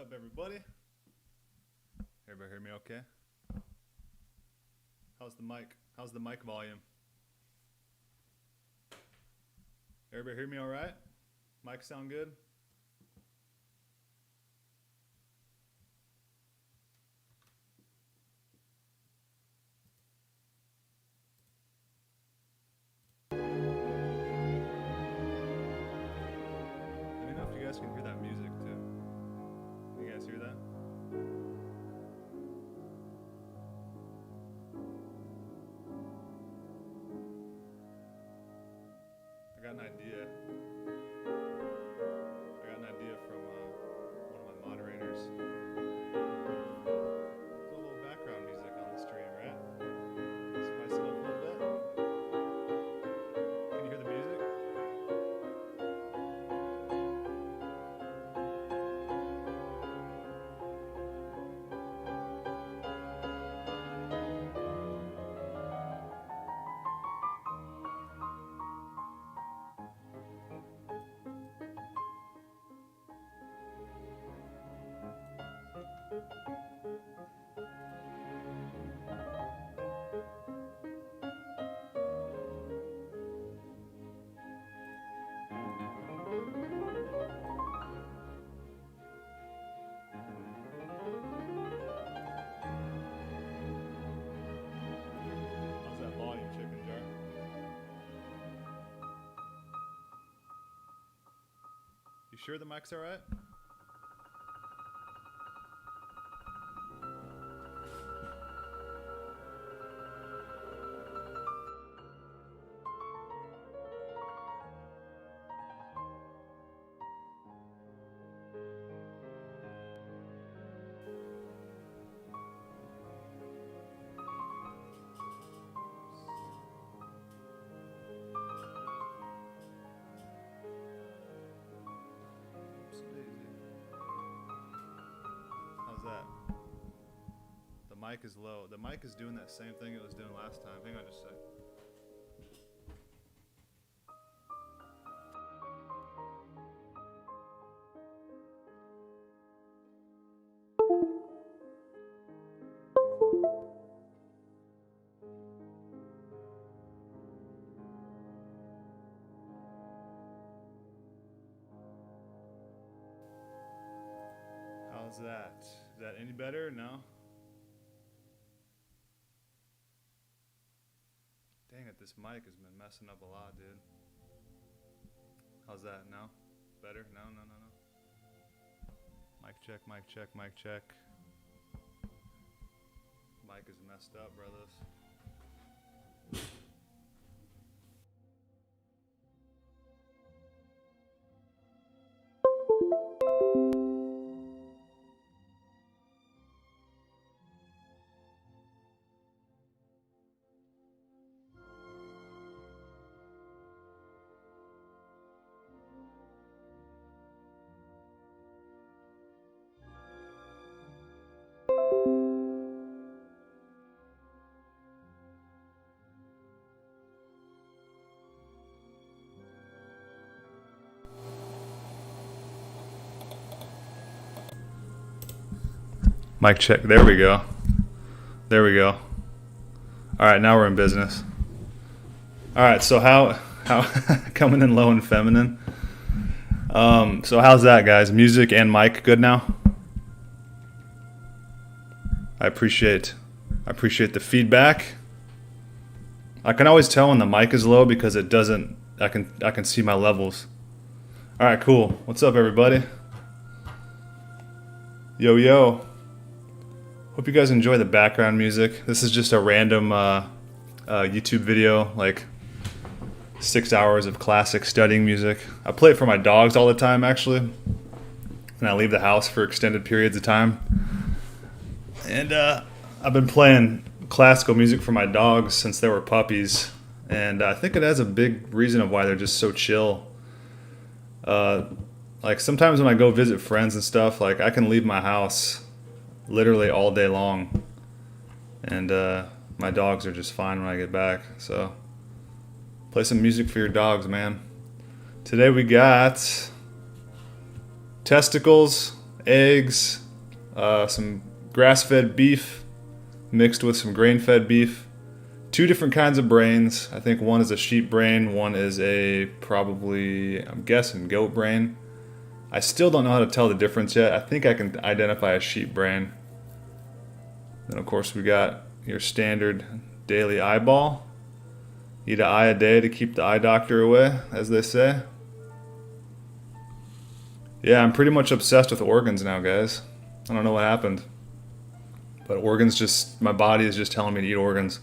up, everybody? Everybody hear me okay? How's the mic? How's the mic volume? Everybody hear me all right? Mic sound good? Let me know if you guys can hear that music too. You guys hear that? I got an idea. I got an idea from one of my moderators. Put a little background music on the stream, right? Spice it up a little bit. Can you hear the music? How's that volume, chicken jar? You sure the mic's alright? How's that? The mic is low. The mic is doing that same thing it was doing last time. Hang on just a sec. How's that? Is that any better? No? Dang it, this mic has been messing up a lot, dude. How's that? No? Better? No, no, no, no. Mic check, mic check, mic check. Mic is messed up, brothers. Mic check. There we go. There we go. All right, now we're in business. All right, so how coming in low and feminine. So how's that, guys? Music and mic good now? I appreciate the feedback. I can always tell when the mic is low because it doesn't. I can see my levels. All right, cool. What's up, everybody? Yo, yo. Hope you guys enjoy the background music. This is just a random YouTube video, like 6 hours of classic studying music. I play it for my dogs all the time, actually, and I leave the house for extended periods of time. And I've been playing classical music for my dogs since they were puppies, and I think it has a big reason of why they're just so chill. Like sometimes when I go visit friends and stuff, like I can leave my house literally all day long, and my dogs are just fine when I get back. So play some music for your dogs, man. Today we got testicles eggs, some grass-fed beef mixed with some grain-fed beef, 2 different kinds of brains. I think one is a sheep brain, one is a probably, I'm guessing, goat brain. I still don't know how to tell the difference yet. I think I can identify a sheep brain. Then of course we got your standard daily eyeball. Eat an eye a day to keep the eye doctor away, as they say. Yeah, I'm pretty much obsessed with organs now, guys. I don't know what happened. But organs just, my body is just telling me to eat organs.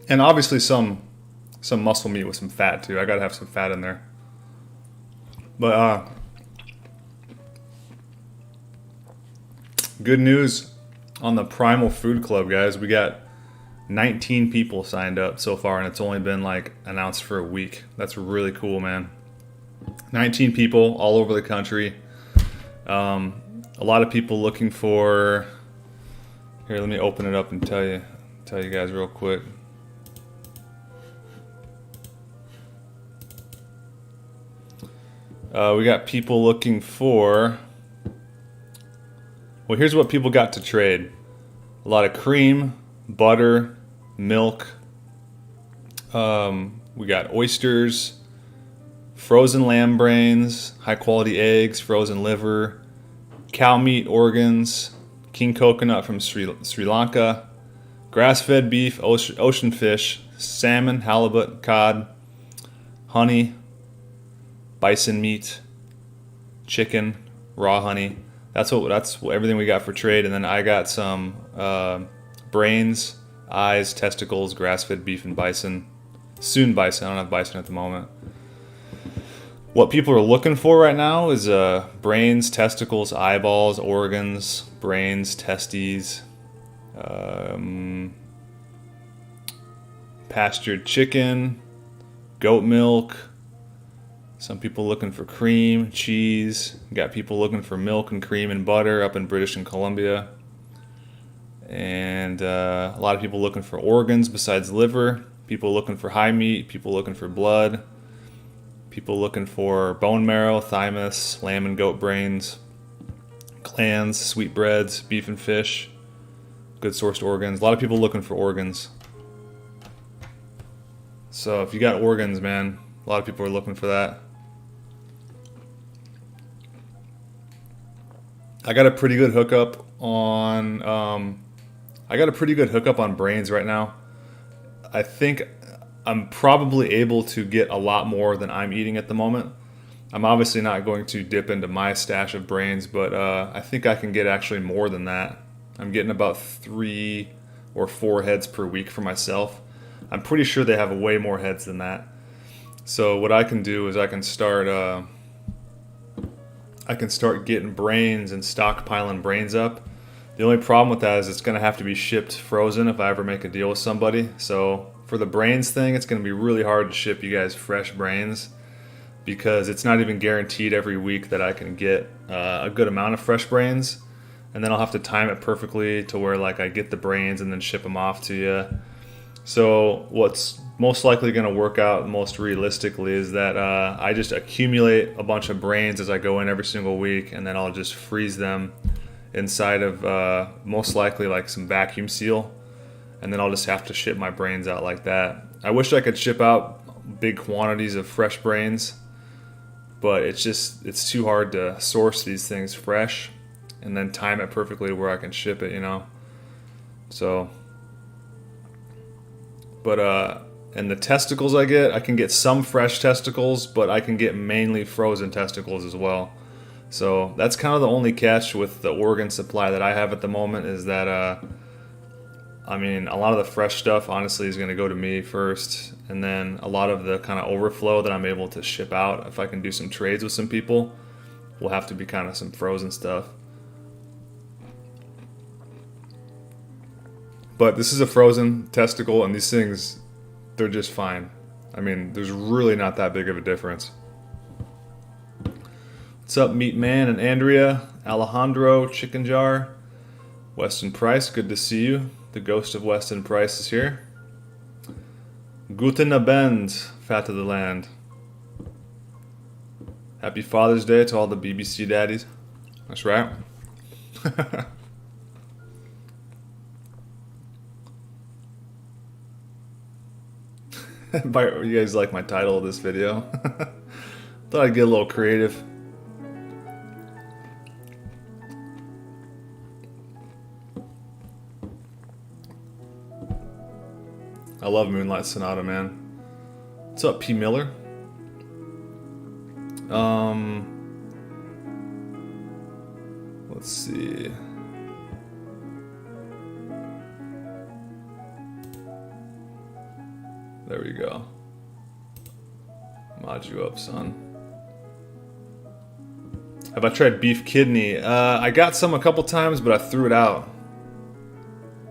And obviously some muscle meat with some fat too. I gotta have some fat in there. But good news on the Primal Food Club, guys. We got 19 people signed up so far, and it's only been like announced for a week. That's really cool, man. 19 people all over the country. A lot of people looking for. Here, let me open it up and tell you guys real quick. We got people looking for. Well, here's what people got to trade: a lot of cream, butter, milk. We got oysters, frozen lamb brains, high quality eggs, frozen liver, cow meat organs, king coconut from Sri Lanka, grass-fed beef, ocean fish, salmon, halibut, cod, honey, bison meat, chicken, raw honey. That's everything we got for trade. And then I got some brains, eyes, testicles, grass-fed beef, and bison. Soon bison. I don't have bison at the moment. What people are looking for right now is brains, testicles, eyeballs, organs, brains, testes, pastured chicken, goat milk. Some people looking for cream, cheese. You got people looking for milk and cream and butter up in British Columbia. And a lot of people looking for organs besides liver. People looking for high meat. People looking for blood. People looking for bone marrow, thymus, lamb and goat brains, clans, sweetbreads, beef and fish. Good sourced organs. A lot of people looking for organs. So if you got organs, man, a lot of people are looking for that. I got a pretty good hookup on brains right now. I think I'm probably able to get a lot more than I'm eating at the moment. I'm obviously not going to dip into my stash of brains, but I think I can get actually more than that. I'm getting about 3 or 4 heads per week for myself. I'm pretty sure they have way more heads than that. So what I can do is I can start getting brains and stockpiling brains up. The only problem with that is it's going to have to be shipped frozen if I ever make a deal with somebody. So for the brains thing, it's going to be really hard to ship you guys fresh brains because it's not even guaranteed every week that I can get a good amount of fresh brains. And then I'll have to time it perfectly to where like I get the brains and then ship them off to you. So what's most likely going to work out most realistically is that I just accumulate a bunch of brains as I go in every single week, and then I'll just freeze them inside of most likely like some vacuum seal, and then I'll just have to ship my brains out like that. I wish I could ship out big quantities of fresh brains, but it's too hard to source these things fresh and then time it perfectly to where I can ship it, you know. So but and the testicles I can get some fresh testicles, but I can get mainly frozen testicles as well. So that's kind of the only catch with the organ supply that I have at the moment is that, I mean, a lot of the fresh stuff honestly is going to go to me first. And then a lot of the kind of overflow that I'm able to ship out, if I can do some trades with some people, will have to be kind of some frozen stuff. But this is a frozen testicle, and these things, they're just fine. I mean, there's really not that big of a difference. What's up, Meat Man and Andrea? Alejandro, Chicken Jar, Weston Price, good to see you. The ghost of Weston Price is here. Guten Abend, fat of the land. Happy Father's Day to all the BBC daddies. That's right. You guys like my title of this video? Thought I'd get a little creative. I love Moonlight Sonata, man. What's up, P. Miller? Let's see. There we go. Mod you up, son. Have I tried beef kidney? I got some a couple times, but I threw it out.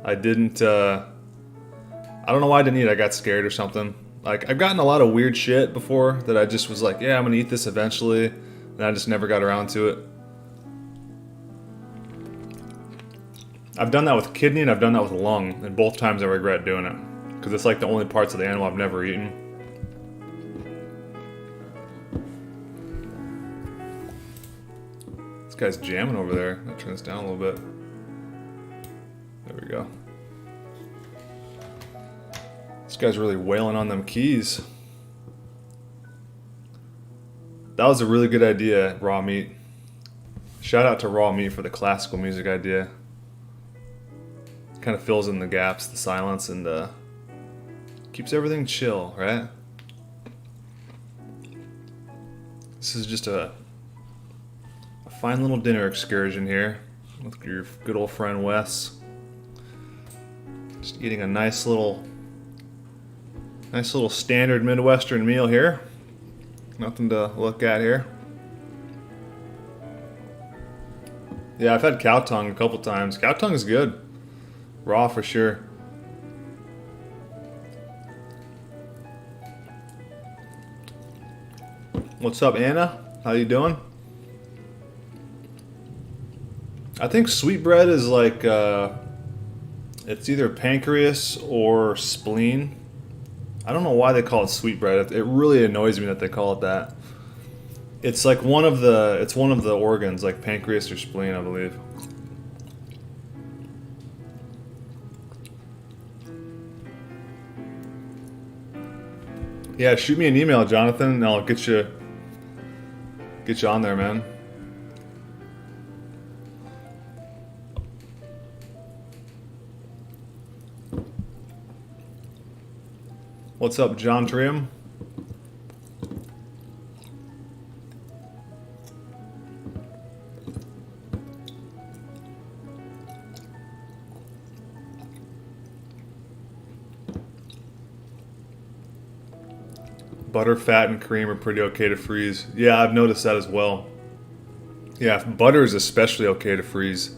I didn't, I don't know why I didn't eat it. I got scared or something. Like, I've gotten a lot of weird shit before that I just was like, yeah, I'm gonna eat this eventually. And I just never got around to it. I've done that with kidney and I've done that with lung. And both times I regret doing it. Because it's like the only parts of the animal I've never eaten. This guy's jamming over there. I'll turn this down a little bit. There we go. This guy's really wailing on them keys. That was a really good idea, Raw Meat. Shout out to Raw Meat for the classical music idea. Kind of fills in the gaps, the silence, and keeps everything chill, right? This is just a fine little dinner excursion here with your good old friend Wes. Just eating a nice little standard Midwestern meal here. Nothing to look at here. Yeah, I've had cow tongue a couple times. Cow tongue is good. Raw for sure. What's up, Anna? How you doing? I think sweetbread is like, it's either pancreas or spleen. I don't know why they call it sweetbread. It really annoys me that they call it that. It's like one of the organs, like pancreas or spleen, I believe. Yeah, shoot me an email, Jonathan, and I'll get you on there, man. What's up, John Trium? Butter, fat, and cream are pretty okay to freeze. Yeah, I've noticed that as well. Yeah, butter is especially okay to freeze.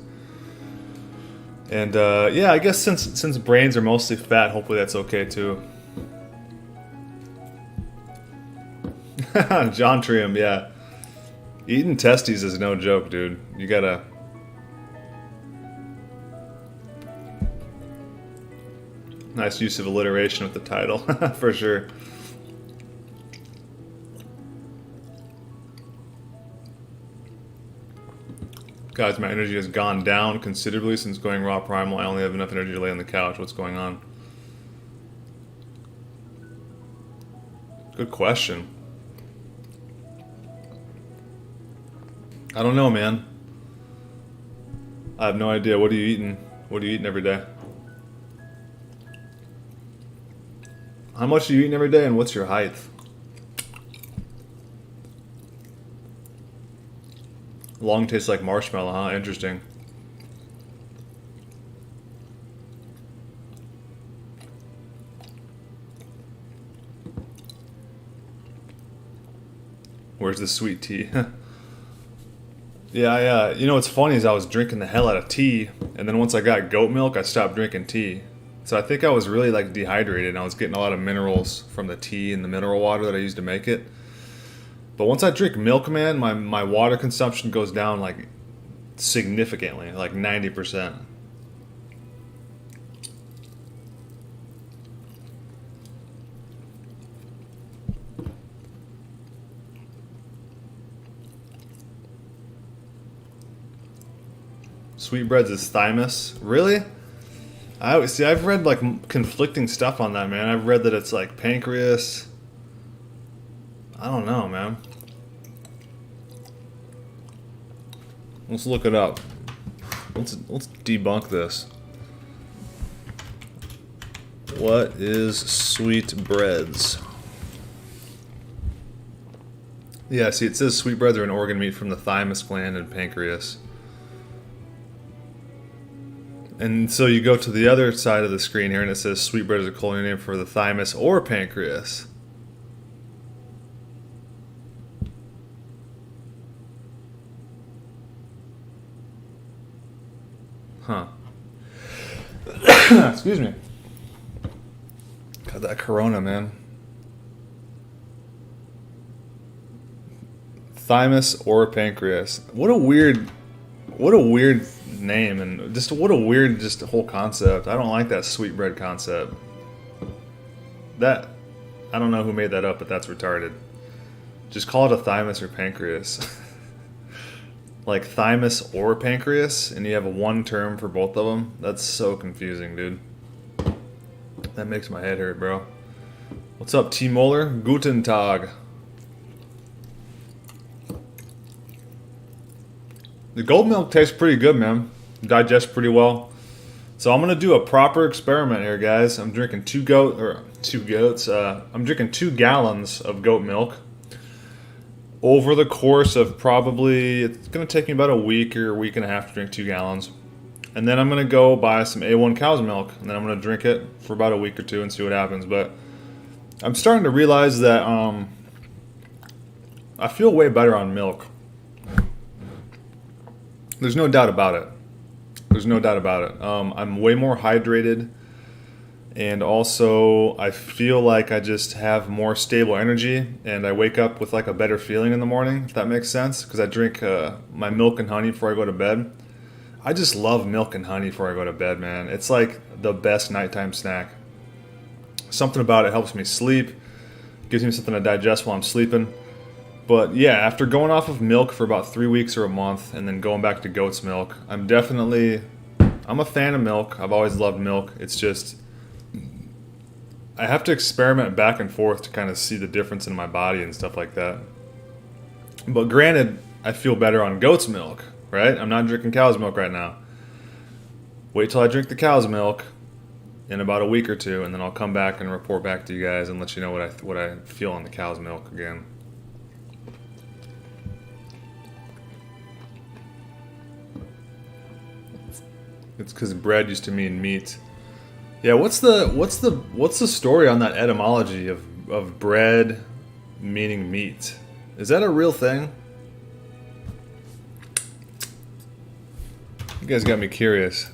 And yeah, I guess since brains are mostly fat, hopefully that's okay too. John Trium, yeah. Eating testes is no joke, dude. You gotta... Nice use of alliteration with the title, for sure. Guys, my energy has gone down considerably since going raw primal. I only have enough energy to lay on the couch. What's going on? Good question. I don't know, man. I have no idea. What are you eating? What are you eating every day? How much are you eating every day, and what's your height? Long tastes like marshmallow, huh? Interesting. Where's the sweet tea? Yeah, you know what's funny is I was drinking the hell out of tea, and then once I got goat milk, I stopped drinking tea. So I think I was really like dehydrated, and I was getting a lot of minerals from the tea and the mineral water that I used to make it. But once I drink milk, man, my water consumption goes down like significantly, like 90%. Sweetbreads is thymus. Really? See, I've read like conflicting stuff on that, man. I've read that it's like pancreas. I don't know, man. Let's look it up. Let's debunk this. What is sweetbreads? Yeah, see, it says sweetbreads are an organ meat from the thymus gland and pancreas. And so you go to the other side of the screen here, and it says sweetbread is a culinary name for the thymus or pancreas. Huh. Excuse me. Got that corona, man. Thymus or pancreas. What a weird name, and just what a weird whole concept. I don't like that sweetbread concept. That, I don't know who made that up, but that's retarded. Just call it a thymus or pancreas. Like thymus or pancreas, and you have one term for both of them. That's so confusing, dude. That makes my head hurt, bro. What's up, T-Molar? Guten Tag. The goat milk tastes pretty good, man. Digests pretty well. So I'm gonna do a proper experiment here, guys. I'm drinking I'm drinking 2 gallons of goat milk over the course of probably, it's gonna take me about a week or a week and a half to drink 2 gallons. And then I'm gonna go buy some A1 cow's milk, and then I'm gonna drink it for about a week or two and see what happens. But I'm starting to realize that I feel way better on milk. There's no doubt about it. There's no doubt about it. I'm way more hydrated, and also I feel like I just have more stable energy, and I wake up with like a better feeling in the morning, if that makes sense, because I drink my milk and honey before I go to bed. I just love milk and honey before I go to bed, man. It's like the best nighttime snack. Something about it helps me sleep, gives me something to digest while I'm sleeping. But yeah, after going off of milk for about 3 weeks or a month and then going back to goat's milk, I'm a fan of milk. I've always loved milk. It's just, I have to experiment back and forth to kind of see the difference in my body and stuff like that. But granted, I feel better on goat's milk, right? I'm not drinking cow's milk right now. Wait till I drink the cow's milk in about a week or two, and then I'll come back and report back to you guys and let you know what I feel on the cow's milk again. It's because bread used to mean meat. Yeah, what's the story on that etymology of bread meaning meat? Is that a real thing? You guys got me curious.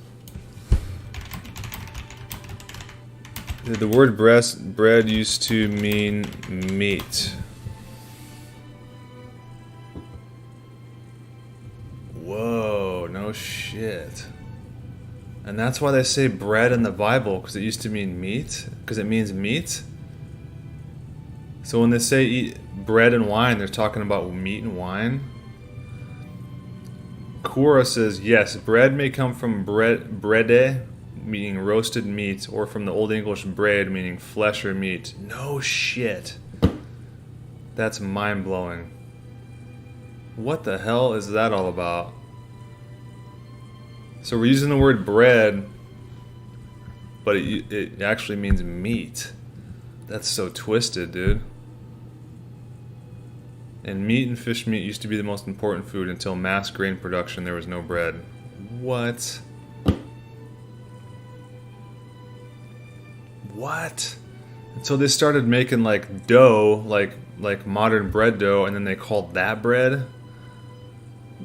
The word bread used to mean meat. Whoa, no shit. And that's why they say bread in the Bible, because it used to mean meat? Because it means meat? So when they say eat bread and wine, they're talking about meat and wine? Kura says, yes, bread may come from brede, meaning roasted meat, or from the Old English bread, meaning flesh or meat. No shit. That's mind-blowing. What the hell is that all about? So we're using the word bread, but it actually means meat. That's so twisted, dude. And meat and fish meat used to be the most important food until mass grain production. There was no bread. What? What? And so they started making like dough, like modern bread dough, and then they called that bread?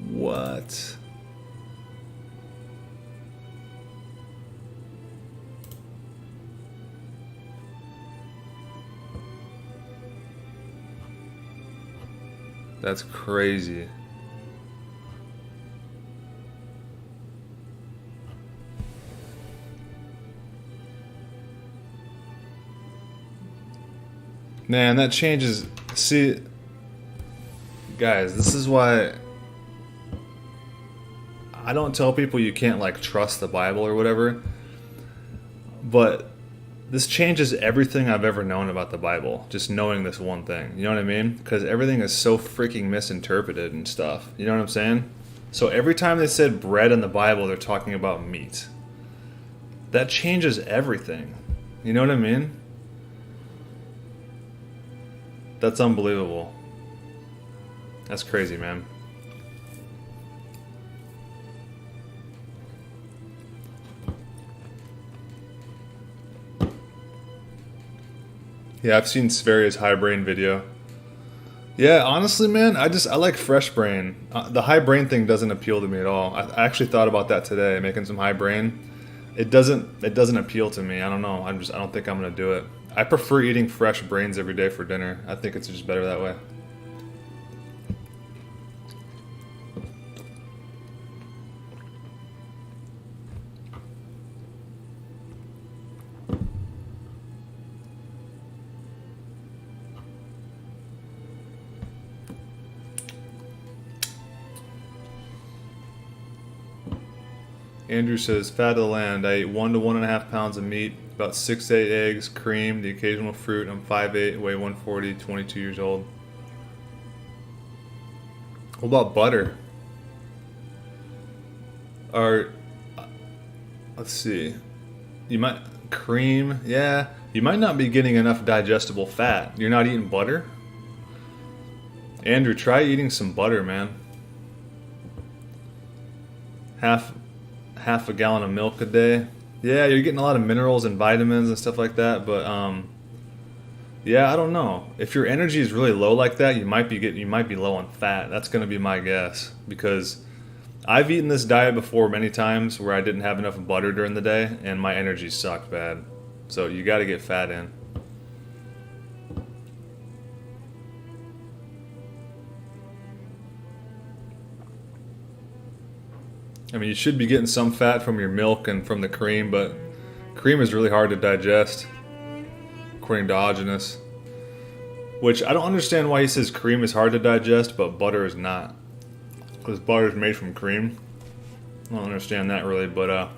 What? That's crazy. Man, that changes. See, guys, this is why I don't tell people you can't like trust the Bible or whatever, but this changes everything I've ever known about the Bible, just knowing this one thing. You know what I mean? Because everything is so freaking misinterpreted and stuff. You know what I'm saying? So every time they said bread in the Bible, they're talking about meat. That changes everything. You know what I mean? That's unbelievable. That's crazy, man. Yeah, I've seen Sveria's high brain video. Yeah, honestly, man, I like fresh brain. The high brain thing doesn't appeal to me at all. I actually thought about that today, making some high brain. It doesn't appeal to me. I don't know. I don't think I'm gonna do it. I prefer eating fresh brains every day for dinner. I think it's just better that way. Andrew says, fat of the land. I ate 1 to 1.5 pounds of meat, about 6 to 8 eggs, cream, the occasional fruit. I'm 5'8", weigh 140, 22 years old. What about butter? Let's see. Cream, yeah. You might not be getting enough digestible fat. You're not eating butter? Andrew, try eating some butter, man. Half a gallon of milk a day. Yeah, you're getting a lot of minerals and vitamins and stuff like that, but yeah, I don't know. If your energy is really low like that, you might be low on fat. That's going to be my guess, because I've eaten this diet before many times where I didn't have enough butter during the day and my energy sucked bad. So you got to get fat in. I mean, you should be getting some fat from your milk and from the cream, but cream is really hard to digest, according to Aajonus. Which, I don't understand why he says cream is hard to digest, but butter is not. Because butter is made from cream. I don't understand that really, but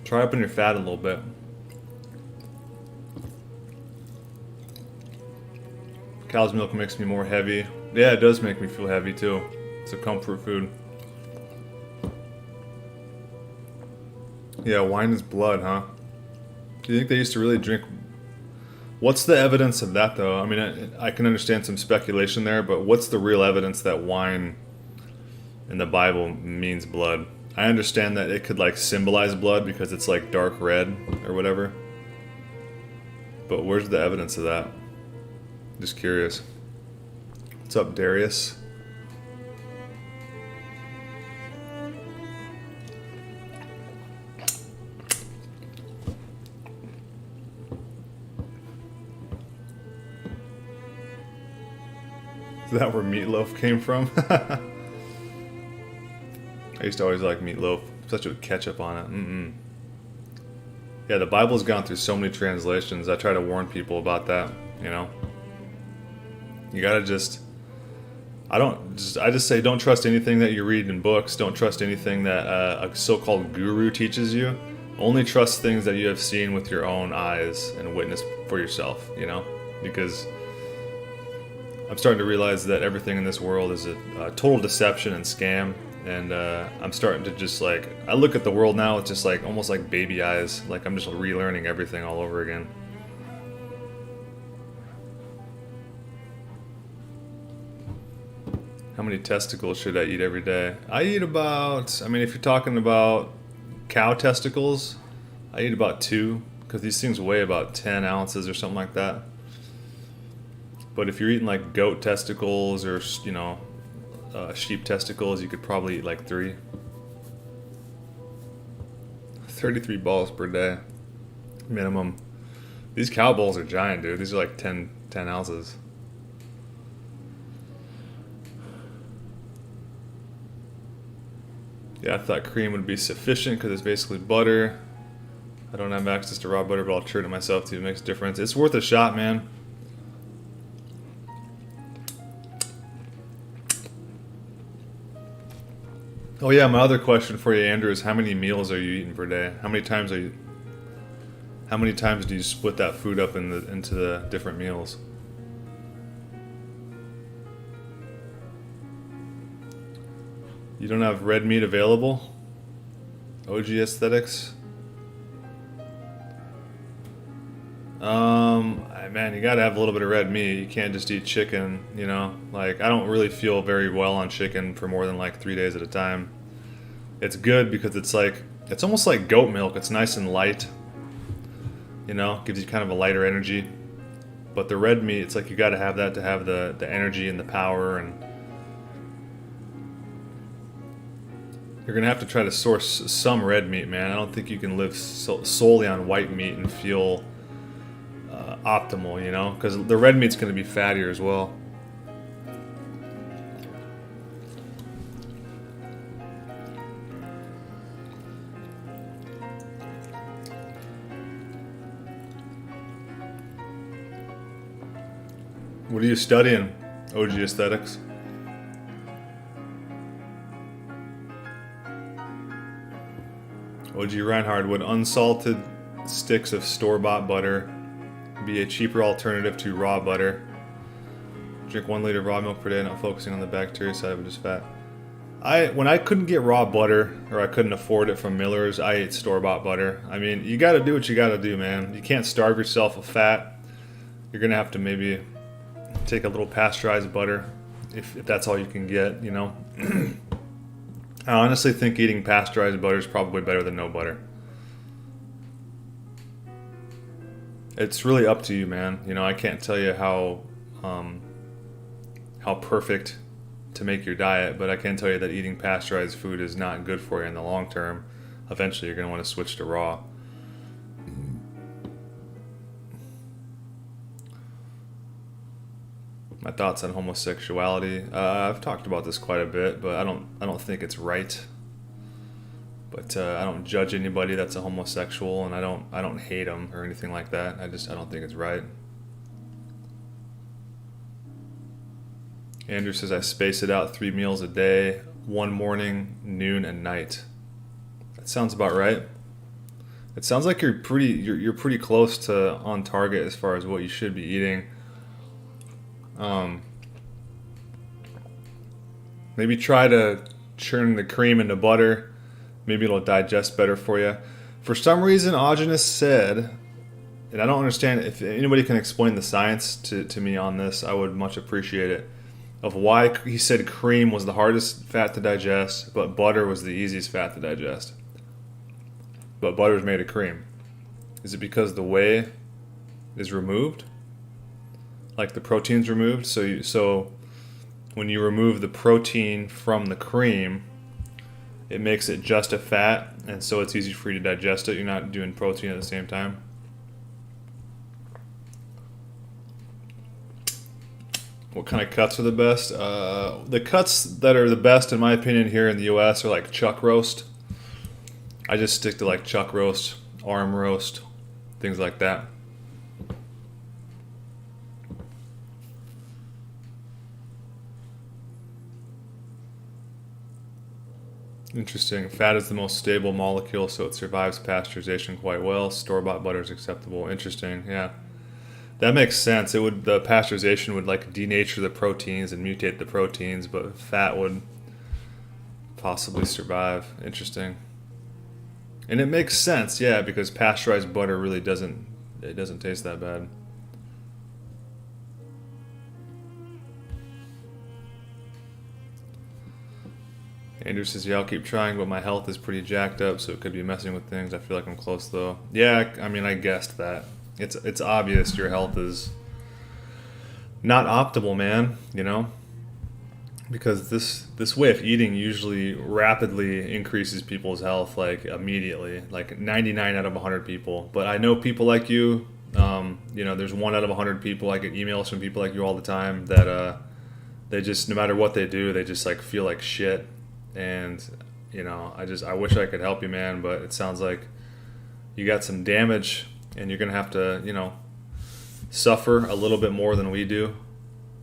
try upping your fat a little bit. Cow's milk makes me more heavy. Yeah, it does make me feel heavy too. It's a comfort food. Yeah, wine is blood, huh? Do you think they used to really drink? What's the evidence of that, though? I mean, I can understand some speculation there, but what's the real evidence that wine in the Bible means blood? I understand that it could, like, symbolize blood because it's, like, dark red or whatever. But where's the evidence of that? Just curious. What's up, Darius? Is that where meatloaf came from? I used to always like meatloaf, especially with ketchup on it. Yeah, the Bible's gone through so many translations. I try to warn people about that, you know? You gotta I just say don't trust anything that you read in books. Don't trust anything that a so-called guru teaches you. Only trust things that you have seen with your own eyes and witnessed for yourself, you know? Because I'm starting to realize that everything in this world is a total deception and scam, and I'm starting to just like, I look at the world now with just like almost like baby eyes, like I'm just relearning everything all over again. How many testicles should I eat every day? I eat about, I mean, if you're talking about cow testicles, I eat about 2, because these things weigh about 10 ounces or something like that. But if you're eating like goat testicles or, you know, sheep testicles, you could probably eat like 3. 33 balls per day, minimum. These cow balls are giant, dude. These are like 10 ounces. Yeah, I thought cream would be sufficient because it's basically butter. I don't have access to raw butter, but I'll churn it myself too. It makes a difference. It's worth a shot, man. Oh yeah, my other question for you, Andrew, is how many meals are you eating per day? How many times do you split that food up into the different meals? You don't have red meat available? OG Aesthetics? Man, you gotta have a little bit of red meat. You can't just eat chicken, you know? Like, I don't really feel very well on chicken for more than like 3 days at a time. It's good because it's almost like goat milk. It's nice and light, you know? Gives you kind of a lighter energy. But the red meat, it's like you gotta have that to have the energy and the power, and you're gonna have to try to source some red meat, man. I don't think you can live solely on white meat and feel optimal, you know, because the red meat's going to be fattier as well. What are you studying, OG Aesthetics? OG Reinhard, would unsalted sticks of store-bought butter be a cheaper alternative to raw butter? Drink 1 liter of raw milk per day, not focusing on the bacteria side of it, just fat. When I couldn't get raw butter, or I couldn't afford it from Miller's, I ate store-bought butter. I mean, you gotta do what you gotta do, man. You can't starve yourself of fat. You're gonna have to maybe take a little pasteurized butter, if that's all you can get, you know. I honestly think eating pasteurized butter is probably better than no butter. It's really up to you, man. You know, I can't tell you how perfect to make your diet, but I can tell you that eating pasteurized food is not good for you in the long term. Eventually, you're going to want to switch to raw. My thoughts on homosexuality. I've talked about this quite a bit, but I don't think it's right. But I don't judge anybody that's a homosexual, and I don't hate them or anything like that. I don't think it's right. Andrew says I space it out 3 meals a day, 1 morning, noon, and night. That sounds about right. It sounds like you're pretty close to on target as far as what you should be eating. Maybe try to churn the cream into butter. Maybe it'll digest better for you. For some reason, Aajonus said, and I don't understand, if anybody can explain the science to me on this, I would much appreciate it, of why he said cream was the hardest fat to digest, but butter was the easiest fat to digest. But butter's made of cream. Is it because the whey is removed? Like the protein's removed? So when you remove the protein from the cream, it makes it just a fat, and so it's easy for you to digest it. You're not doing protein at the same time. What kind of cuts are the best? The cuts that are the best, in my opinion, here in the U.S. are like chuck roast. I just stick to like chuck roast, arm roast, things like that. Interesting. Fat is the most stable molecule, so it survives pasteurization quite well. Store-bought butter is acceptable. Interesting. Yeah, that makes sense. The pasteurization would like denature the proteins and mutate the proteins, but fat would possibly survive. Interesting. And it makes sense, yeah, because pasteurized butter really doesn't taste that bad. Andrew says, yeah, I'll keep trying, but my health is pretty jacked up, so it could be messing with things. I feel like I'm close, though. Yeah, I mean, I guessed that. It's obvious your health is not optimal, man, you know? Because this way of eating usually rapidly increases people's health, like, immediately. Like, 99 out of 100 people. But I know people like you. You know, there's 1 out of 100 people. I get emails from people like you all the time that they just, no matter what they do, they just, like, feel like shit. And, you know, I wish I could help you, man, but it sounds like you got some damage and you're going to have to, you know, suffer a little bit more than we do.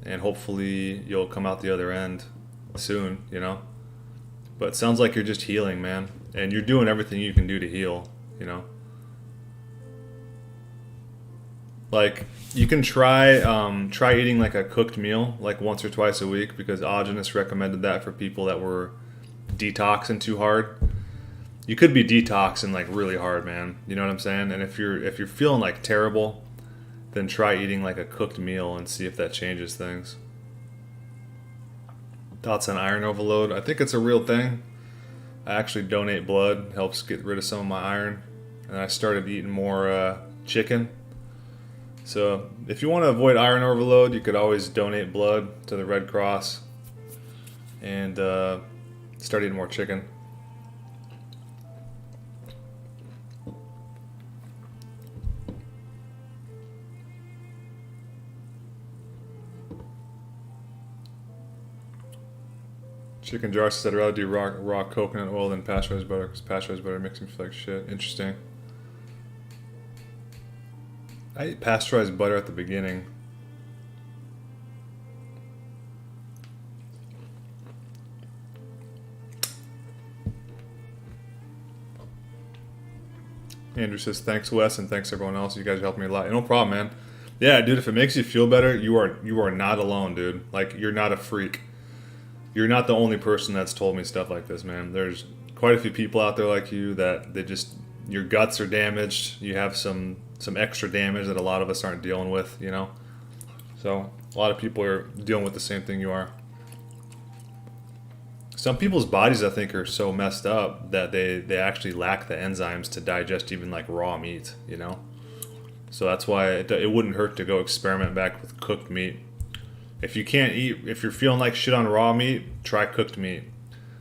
And hopefully you'll come out the other end soon, you know. But it sounds like you're just healing, man. And you're doing everything you can do to heal, you know? Like, you can try eating like a cooked meal like once or twice a week, because Aajonus recommended that for people that were detoxing too hard. You could be detoxing like really hard, man. You know what I'm saying? And if you're feeling like terrible, then try eating like a cooked meal and see if that changes things. Thoughts on iron overload? I think it's a real thing. I actually donate blood, helps get rid of some of my iron, and I started eating more chicken. So if you want to avoid iron overload, you could always donate blood to the Red Cross and start eating more chicken. Chicken Jar said I'd rather do raw coconut oil than pasteurized butter, because pasteurized butter makes me feel like shit. Interesting. I ate pasteurized butter at the beginning. Andrew says, thanks Wes, and thanks everyone else. You guys helped me a lot. No problem, man. Yeah, dude, if it makes you feel better, you are not alone, dude. Like, you're not a freak. You're not the only person that's told me stuff like this, man. There's quite a few people out there like you that they just, your guts are damaged. You have some extra damage that a lot of us aren't dealing with, you know? So a lot of people are dealing with the same thing you are. Some people's bodies, I think, are so messed up that they actually lack the enzymes to digest even like raw meat, you know? So that's why it wouldn't hurt to go experiment back with cooked meat. If you can't eat, if you're feeling like shit on raw meat, try cooked meat.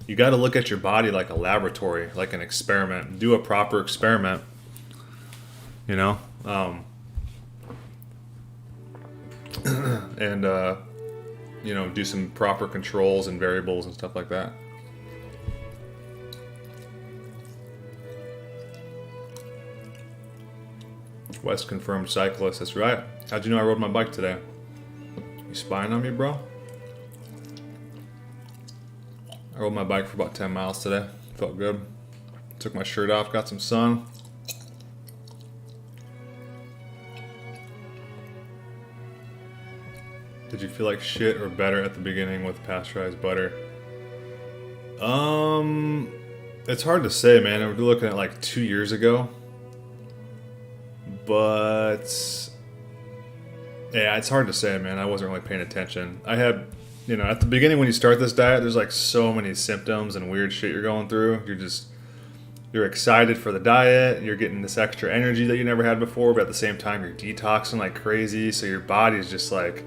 You got to look at your body like a laboratory, like an experiment. Do a proper experiment, you know? And, you know, do some proper controls and variables and stuff like that. West confirmed cyclist, that's right. How'd you know I rode my bike today? You spying on me, bro? I rode my bike for about 10 miles today. Felt good. Took my shirt off, got some sun. Did you feel like shit or better at the beginning with pasteurized butter? It's hard to say, man. We're looking at like 2 years ago. But yeah, it's hard to say, man. I wasn't really paying attention. I had, you know, at the beginning when you start this diet, there's like so many symptoms and weird shit you're going through. You're excited for the diet. You're getting this extra energy that you never had before, but at the same time, you're detoxing like crazy. So your body's just like,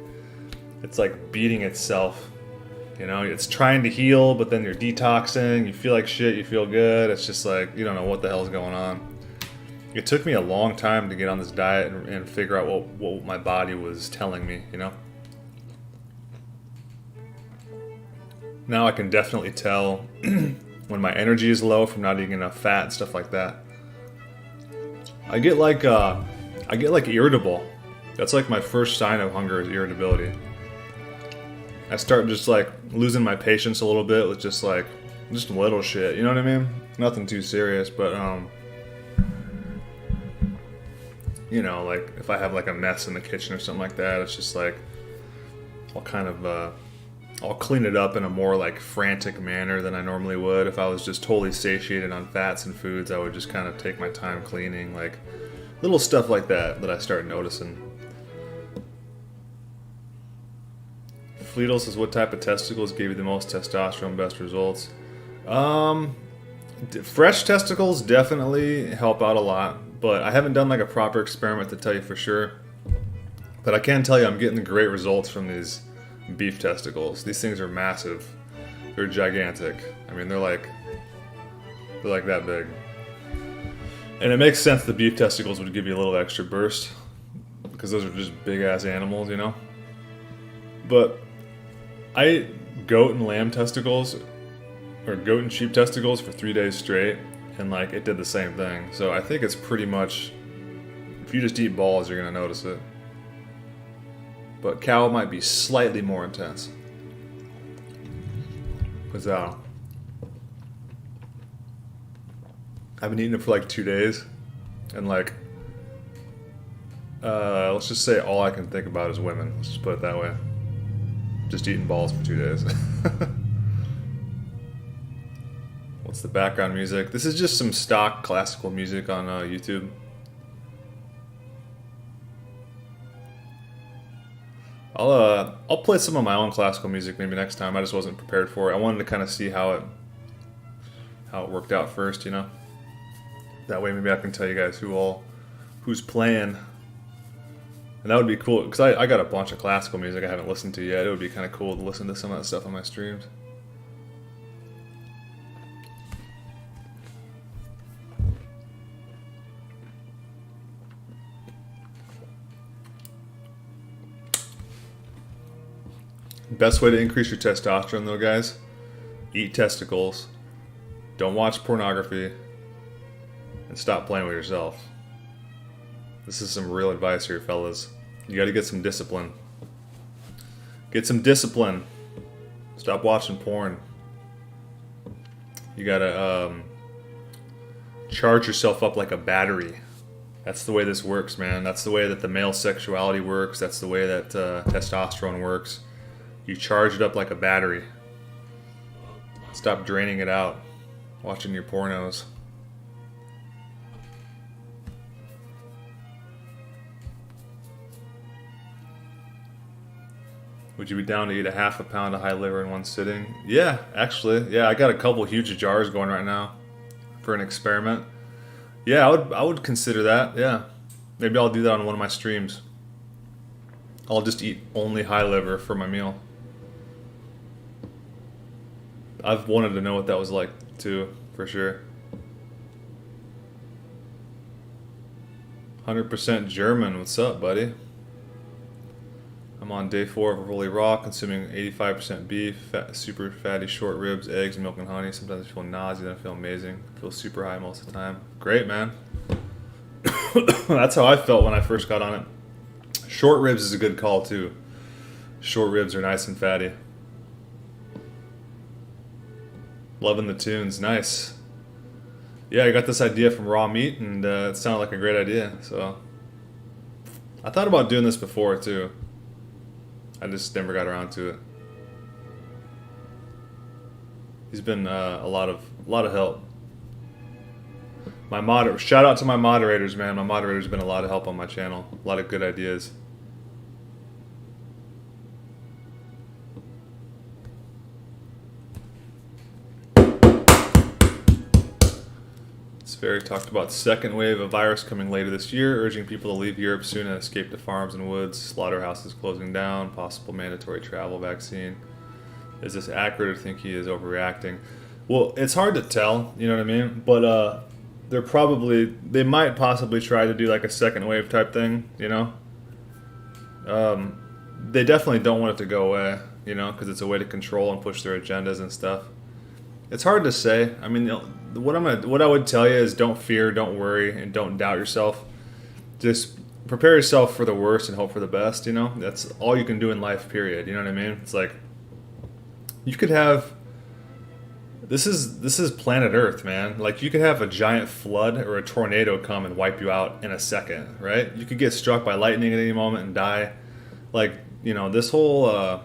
it's like beating itself. You know, it's trying to heal, but then you're detoxing. You feel like shit. You feel good. It's just like, you don't know what the hell's going on. It took me a long time to get on this diet and figure out what my body was telling me, you know? Now I can definitely tell when my energy is low from not eating enough fat and stuff like that. I get like irritable. That's like my first sign of hunger is irritability. I start just like losing my patience a little bit with just little shit, you know what I mean? Nothing too serious, but you know, like if I have like a mess in the kitchen or something like that, it's just like I'll clean it up in a more like frantic manner than I normally would. If I was just totally satiated on fats and foods, I would just kind of take my time cleaning, like little stuff like that I start noticing. Fleetle says, what type of testicles gave you the most testosterone, best results? Fresh testicles definitely help out a lot. But I haven't done like a proper experiment to tell you for sure. But I can tell you I'm getting great results from these beef testicles. These things are massive. They're gigantic. I mean, they're like that big. And it makes sense the beef testicles would give you a little extra burst because those are just big ass animals, you know? But I ate goat and lamb testicles, or goat and sheep testicles for 3 days straight. And like it did the same thing. So I think it's pretty much, if you just eat balls, you're gonna notice it. But cow might be slightly more intense. What's that? I've been eating it for like 2 days, and like, let's just say all I can think about is women. Let's just put it that way. Just eating balls for 2 days. What's the background music? This is just some stock classical music on YouTube. I'll play some of my own classical music maybe next time. I just wasn't prepared for it. I wanted to kind of see how it worked out first, you know. That way maybe I can tell you guys who's playing. And that would be cool, because I got a bunch of classical music I haven't listened to yet. It would be kind of cool to listen to some of that stuff on my streams. Best way to increase your testosterone though, guys, eat testicles, don't watch pornography, and stop playing with yourself. This is some real advice here, fellas. You gotta get some discipline. Get some discipline. Stop watching porn. You gotta charge yourself up like a battery. That's the way this works, man. That's the way that the male sexuality works. That's the way that testosterone works. You charge it up like a battery. Stop draining it out watching your pornos. Would you be down to eat a half a pound of high liver in one sitting? Yeah, actually. Yeah, I got a couple huge jars going right now for an experiment. Yeah, I would consider that. Yeah. Maybe I'll do that on one of my streams. I'll just eat only high liver for my meal. I've wanted to know what that was like too, for sure. 100% German. What's up, buddy? I'm on day 4 of Rolly Raw, consuming 85% beef, super fatty short ribs, eggs, milk, and honey. Sometimes I feel nausea, then I feel amazing. I feel super high most of the time. Great, man. That's how I felt when I first got on it. Short ribs is a good call, too. Short ribs are nice and fatty. Loving the tunes. Nice. Yeah, I got this idea from raw meat, and it sounded like a great idea. So I thought about doing this before, too. I just never got around to it. He's been a lot of help. Shout out to my moderators, man. My moderator's been a lot of help on my channel. A lot of good ideas. Sperry talked about second wave of virus coming later this year, urging people to leave Europe soon and escape to farms and woods, slaughterhouses closing down, possible mandatory travel vaccine. Is this accurate or think he is overreacting? Well, it's hard to tell, you know what I mean? But they might possibly try to do like a second wave type thing, you know? They definitely don't want it to go away, you know, because it's a way to control and push their agendas and stuff. It's hard to say. I mean, what I would tell you is don't fear, don't worry, and don't doubt yourself. Just prepare yourself for the worst and hope for the best, you know? That's all you can do in life, period. You know what I mean? It's like, you could have, this is planet Earth, man. Like, you could have a giant flood or a tornado come and wipe you out in a second, right? You could get struck by lightning at any moment and die. Like, you know, this whole,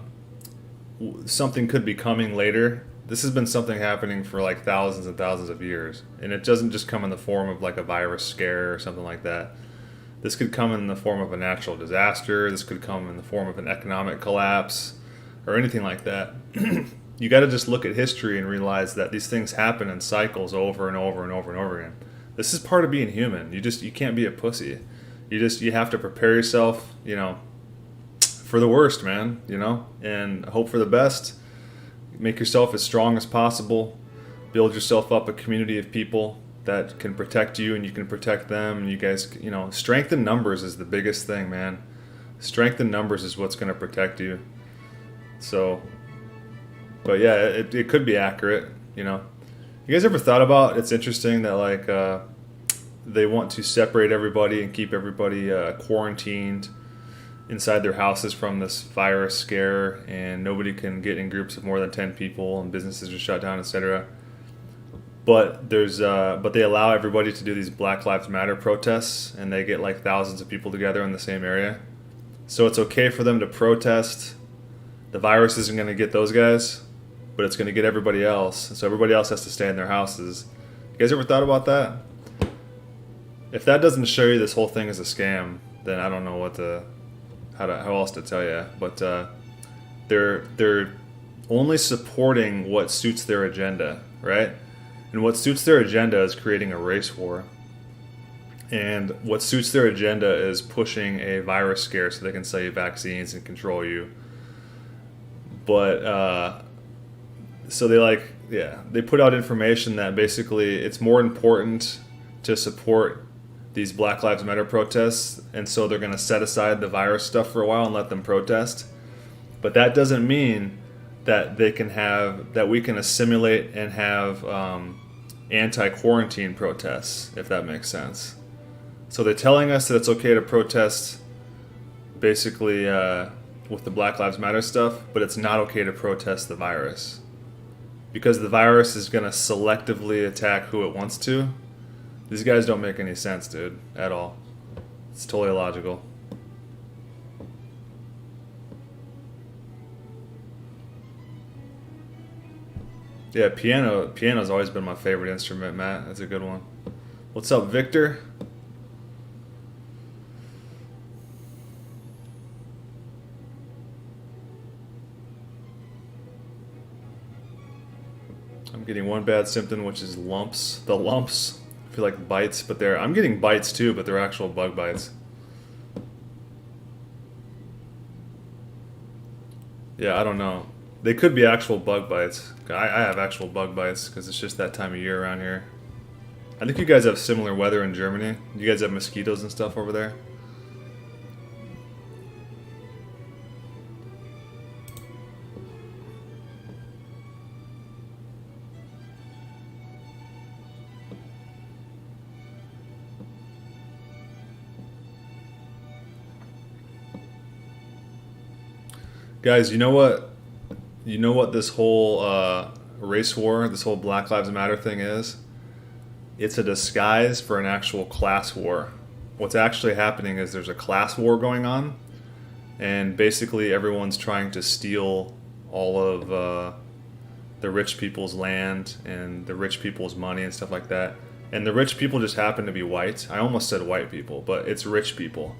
something could be coming later. This has been something happening for like thousands and thousands of years. And it doesn't just come in the form of like a virus scare or something like that. This could come in the form of a natural disaster. This could come in the form of an economic collapse or anything like that. You got to just look at history and realize that these things happen in cycles over and over and over and over again. This is part of being human. You can't be a pussy. You have to prepare yourself, you know, for the worst, man, you know, and hope for the best. Make yourself as strong as possible. Build yourself up a community of people that can protect you and you can protect them. And you guys, you know, strength in numbers is the biggest thing, man. Strength in numbers is what's going to protect you. So, but yeah, it could be accurate, you know. You guys ever thought about, it's interesting that like they want to separate everybody and keep everybody quarantined inside their houses from this virus scare, and nobody can get in groups of more than 10 people, and businesses are shut down, etc. But but they allow everybody to do these Black Lives Matter protests, and they get like thousands of people together in the same area. So it's okay for them to protest. The virus isn't going to get those guys, but it's going to get everybody else. So everybody else has to stay in their houses. You guys ever thought about that? If that doesn't show you this whole thing is a scam, then I don't know how else to tell you. But they're only supporting what suits their agenda, right? And what suits their agenda is creating a race war. And what suits their agenda is pushing a virus scare so they can sell you vaccines and control you. But so they put out information that basically it's more important to support these Black Lives Matter protests, and so they're going to set aside the virus stuff for a while and let them protest. But that doesn't mean that we can assimilate and have anti-quarantine protests, if that makes sense. So they're telling us that it's okay to protest basically with the Black Lives Matter stuff, but it's not okay to protest the virus. Because the virus is going to selectively attack who it wants to. These guys don't make any sense, dude, at all. It's totally illogical. Yeah, piano's always been my favorite instrument, Matt. That's a good one. What's up, Victor? I'm getting one bad symptom, which is lumps. The lumps feel like bites, but I'm getting bites too, but they're actual bug bites. Yeah, I don't know. They could be actual bug bites. I have actual bug bites because it's just that time of year around here. I think you guys have similar weather in Germany. You guys have mosquitoes and stuff over there? Guys, you know what? You know what this whole race war, this whole Black Lives Matter thing is? It's a disguise for an actual class war. What's actually happening is there's a class war going on, and basically everyone's trying to steal all of the rich people's land and the rich people's money and stuff like that. And the rich people just happen to be white. I almost said white people, but it's rich people.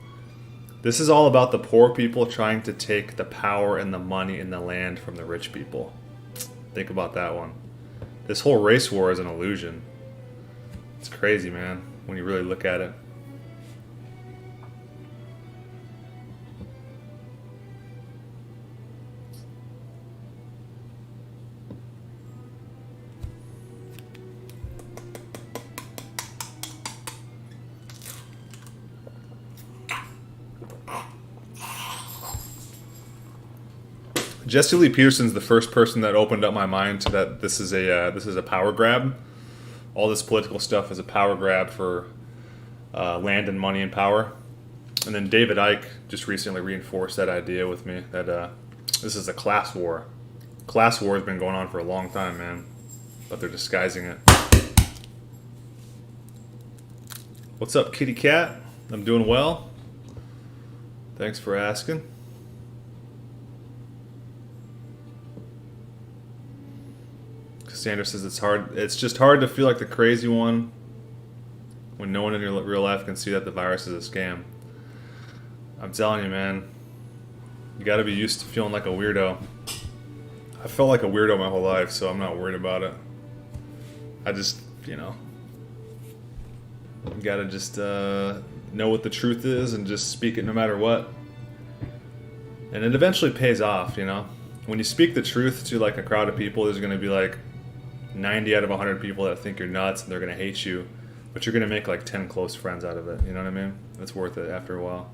This is all about the poor people trying to take the power and the money and the land from the rich people. Think about that one. This whole race war is an illusion. It's crazy, man, when you really look at it. Jesse Lee Peterson's the first person that opened up my mind to that this is a power grab. All this political stuff is a power grab for land and money and power. And then David Icke just recently reinforced that idea with me that this is a class war. Class war has been going on for a long time, man, but they're disguising it. What's up, kitty cat? I'm doing well. Thanks for asking. Cassandra says it's hard. It's just hard to feel like the crazy one when no one in your real life can see that the virus is a scam. I'm telling you, man. You got to be used to feeling like a weirdo. I felt like a weirdo my whole life, so I'm not worried about it. I just, you got to just know what the truth is and just speak it no matter what. And it eventually pays off, When you speak the truth to like a crowd of people, there's going to be like 90 out of 100 people that think you're nuts and they're going to hate you, but you're going to make like 10 close friends out of it. You know what I mean? It's worth it after a while.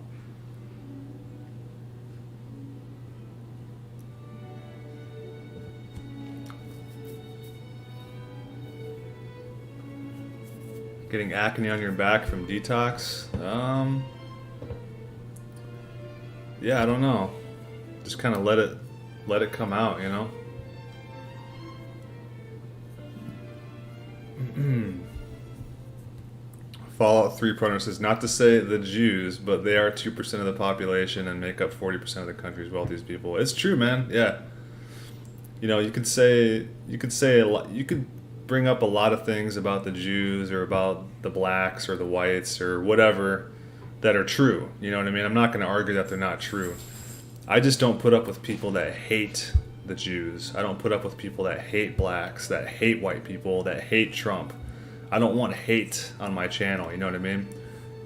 Getting acne on your back from detox? Yeah, I don't know. Just kind of let it come out, Fallout 3 Proner says, not to say the Jews, but they are 2% of the population and make up 40% of the country's wealthiest people. It's true, man. Yeah. You know, you could say a lot, you could bring up a lot of things about the Jews or about the blacks or the whites or whatever that are true. You know what I mean? I'm not going to argue that they're not true. I just don't put up with people that hate the Jews. I don't put up with people that hate blacks, that hate white people, that hate Trump. I don't want hate on my channel, you know what I mean?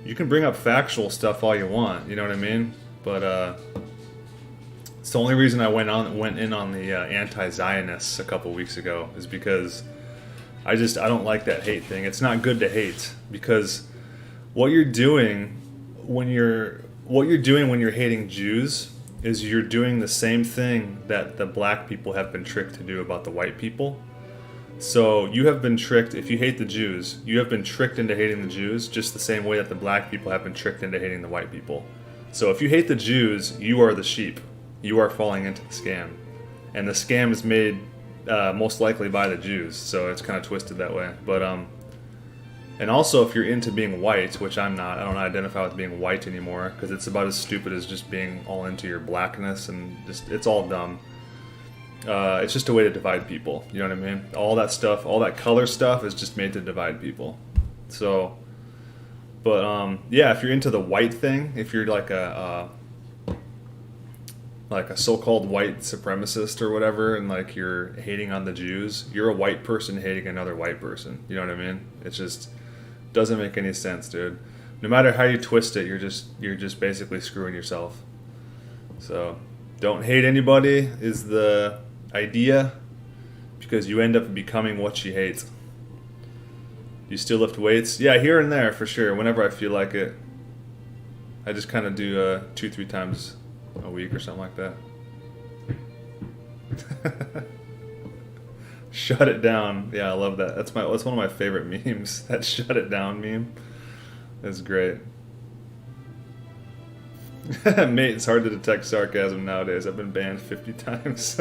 You can bring up factual stuff all you want, you know what I mean? But it's the only reason I went in on the anti-Zionists a couple weeks ago is because I don't like that hate thing. It's not good to hate, because what you're doing when you're hating Jews is you're doing the same thing that the black people have been tricked to do about the white people. So you have been tricked. If you hate the Jews, you have been tricked into hating the Jews just the same way that the black people have been tricked into hating the white people. So if you hate the Jews, you are the sheep. You are falling into the scam. And the scam is made most likely by the Jews, so it's kind of twisted that way. But and also if you're into being white, which I'm not, I don't identify with being white anymore, because it's about as stupid as just being all into your blackness, and just, it's all dumb. It's just a way to divide people, you know what I mean? All that stuff, all that color stuff is just made to divide people. So, but yeah, if you're into the white thing, if you're like a so-called white supremacist or whatever, and like you're hating on the Jews, you're a white person hating another white person, you know what I mean? It just doesn't make any sense, dude. No matter how you twist it, you're just basically screwing yourself. So don't hate anybody is the idea, because you end up becoming what you hate. You still lift weights? Yeah, here and there for sure, whenever I feel like it. I just kind of do 2-3 times a week or something like that. Shut it down. Yeah, I love that. That's one of my favorite memes. That shut it down meme. That's great. Mate, it's hard to detect sarcasm nowadays. I've been banned 50 times.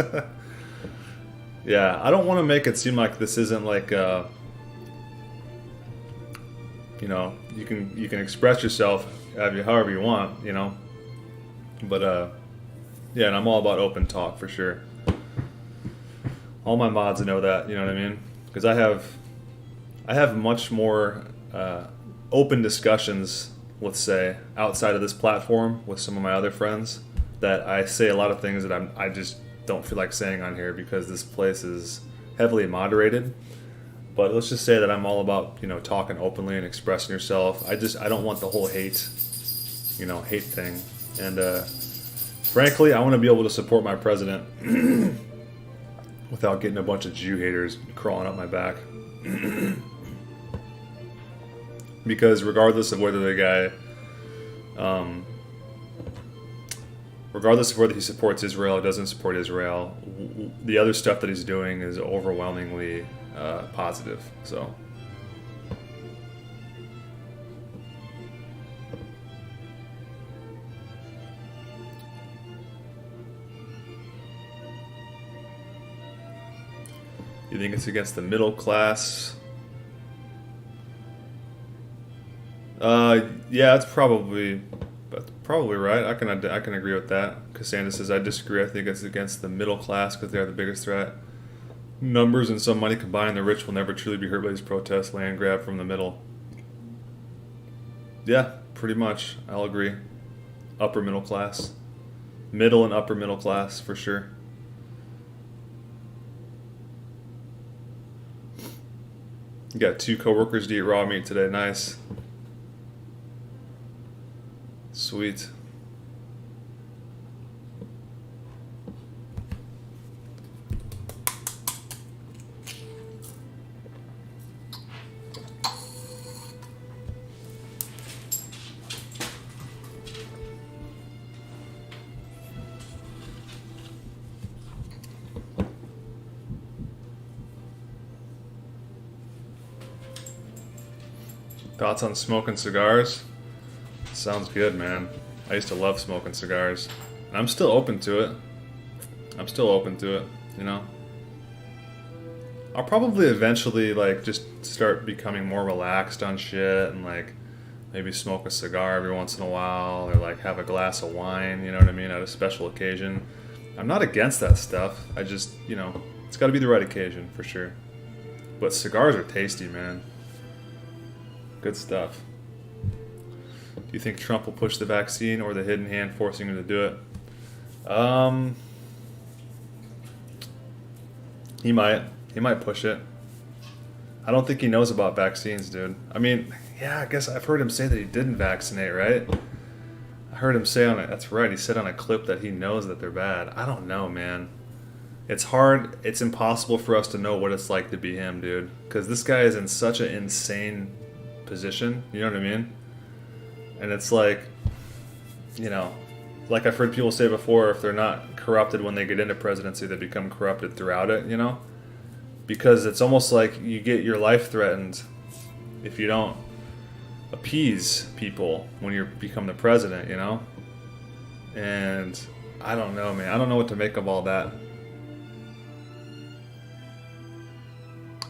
Yeah, I don't want to make it seem like this isn't like you know, you can express yourself however you want, you know. But yeah, and I'm all about open talk for sure. All my mods know that, you know what I mean? Because I have much more open discussions, let's say, outside of this platform with some of my other friends, that I say a lot of things that I just don't feel like saying on here because this place is heavily moderated. But let's just say that I'm all about, you know, talking openly and expressing yourself. I don't want the whole hate thing. And frankly, I want to be able to support my president without getting a bunch of Jew haters crawling up my back. Because regardless of whether the guy, regardless of whether he supports Israel or doesn't support Israel, the other stuff that he's doing is overwhelmingly positive. So. You think it's against the middle class? Yeah, that's probably right. I can agree with that. Cassandra says, I disagree. I think it's against the middle class because they are the biggest threat. Numbers and some money combined, the rich will never truly be hurt by these protests. Land grab from the middle. Yeah, pretty much. I'll agree. Upper middle class. Middle and upper middle class, for sure. You got 2 coworkers to eat raw meat today. Nice. Sweet. Thoughts on smoking cigars? Sounds good, man. I used to love smoking cigars. And I'm still open to it. You know? I'll probably eventually like just start becoming more relaxed on shit and like maybe smoke a cigar every once in a while or like have a glass of wine, you know what I mean, at a special occasion. I'm not against that stuff. I just, you know, it's got to be the right occasion for sure. But cigars are tasty, man. Good stuff. Do you think Trump will push the vaccine or the hidden hand forcing him to do it? He might. He might push it. I don't think he knows about vaccines, dude. I mean, yeah, I guess I've heard him say that he didn't vaccinate, right? I heard him say on it. That's right. He said on a clip that he knows that they're bad. I don't know, man. It's hard. It's impossible for us to know what it's like to be him, dude. Because this guy is in such an insane position. You know what I mean? And it's like, you know, like I've heard people say before, if they're not corrupted when they get into presidency, they become corrupted throughout it, you know? Because it's almost like you get your life threatened if you don't appease people when you become the president, you know? And I don't know, man. I don't know what to make of all that.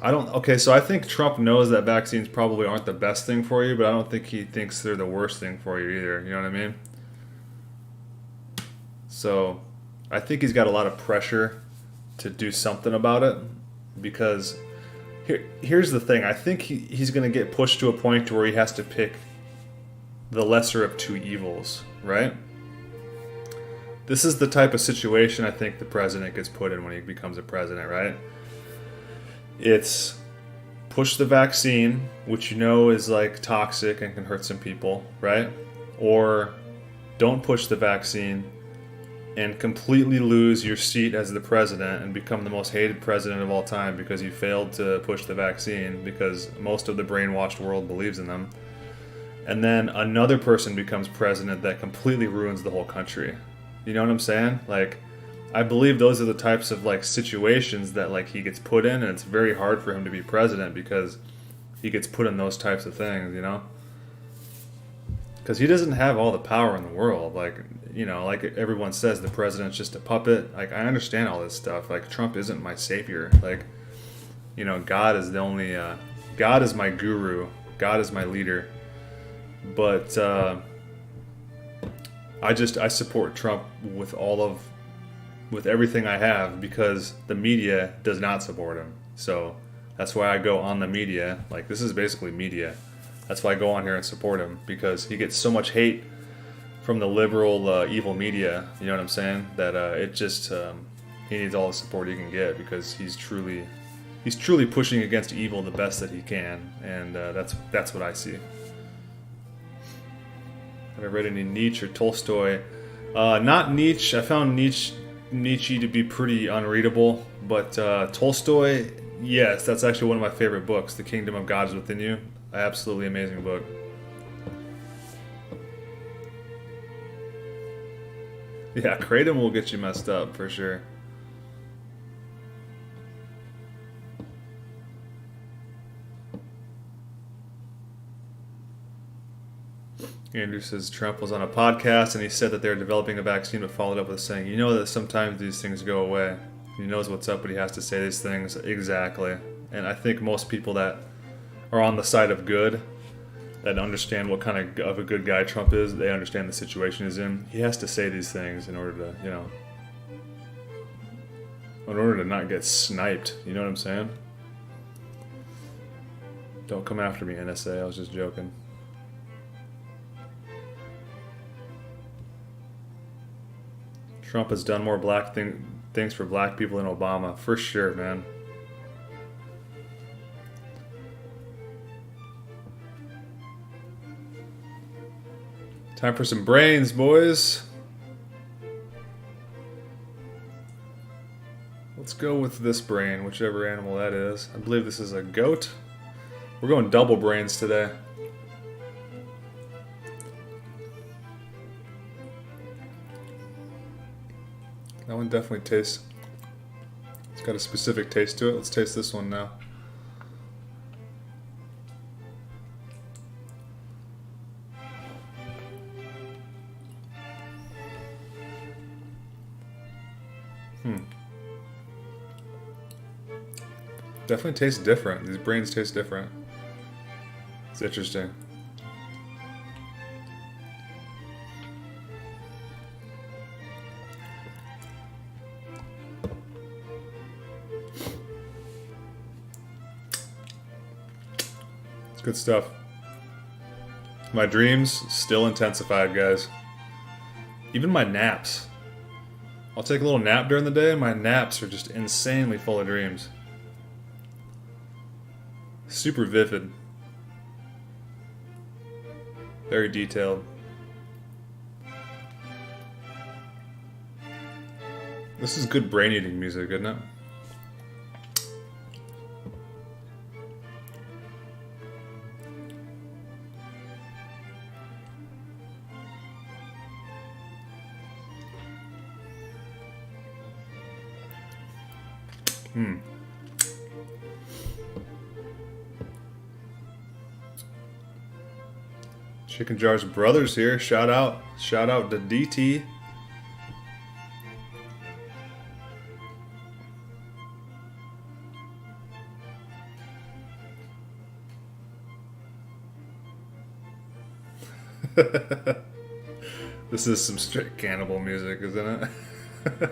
Okay, so I think Trump knows that vaccines probably aren't the best thing for you, but I don't think he thinks they're the worst thing for you either. You know what I mean? So I think he's got a lot of pressure to do something about it because here's the thing. I think he's going to get pushed to a point where he has to pick the lesser of two evils, right? This is the type of situation I think the president gets put in when he becomes a president, right? It's push the vaccine, which you know is like toxic and can hurt some people, right? Or don't push the vaccine and completely lose your seat as the president and become the most hated president of all time because you failed to push the vaccine because most of the brainwashed world believes in them. And then another person becomes president that completely ruins the whole country. You know what I'm saying? Like, I believe those are the types of like situations that like he gets put in, and it's very hard for him to be president because he gets put in those types of things, you know? Because he doesn't have all the power in the world. Like, you know, like everyone says, the president's just a puppet. Like, I understand all this stuff. Like, Trump isn't my savior. Like, you know, God is the only, God is my guru. God is my leader. But I support Trump with everything I have because the media does not support him. So that's why I go on the media. Like, this is basically media. That's why I go on here and support him because he gets so much hate from the liberal, evil media. You know what I'm saying? That it just he needs all the support he can get because he's truly pushing against evil the best that he can, and that's what I see. Have I read any Nietzsche or Tolstoy? Not Nietzsche. I found Nietzsche to be pretty unreadable, but Tolstoy, yes, that's actually one of my favorite books. The Kingdom of God is Within You. Absolutely amazing book. Yeah, Kratom will get you messed up for sure. Andrew says Trump was on a podcast and he said that they're developing a vaccine, but followed up with saying, you know that sometimes these things go away. He knows what's up, but he has to say these things. Exactly. And I think most people that are on the side of good, that understand what kind of a good guy Trump is, they understand the situation he's in. He has to say these things in order to, you know, in order to not get sniped. You know what I'm saying? Don't come after me, NSA. I was just joking. Trump has done more things for black people than Obama. For sure, man. Time for some brains, boys. Let's go with this brain, whichever animal that is. I believe this is a goat. We're going double brains today. That one definitely tastes. It's got a specific taste to it. Let's taste this one now. Definitely tastes different. These brains taste different. It's interesting. It's good stuff. My dreams still intensified, guys. Even my naps. I'll take a little nap during the day, and my naps are just insanely full of dreams. Super vivid. Very detailed. This is good brain eating music, isn't it? Chicken Jar's brothers here. Shout out to DT. This is some straight cannibal music, isn't it?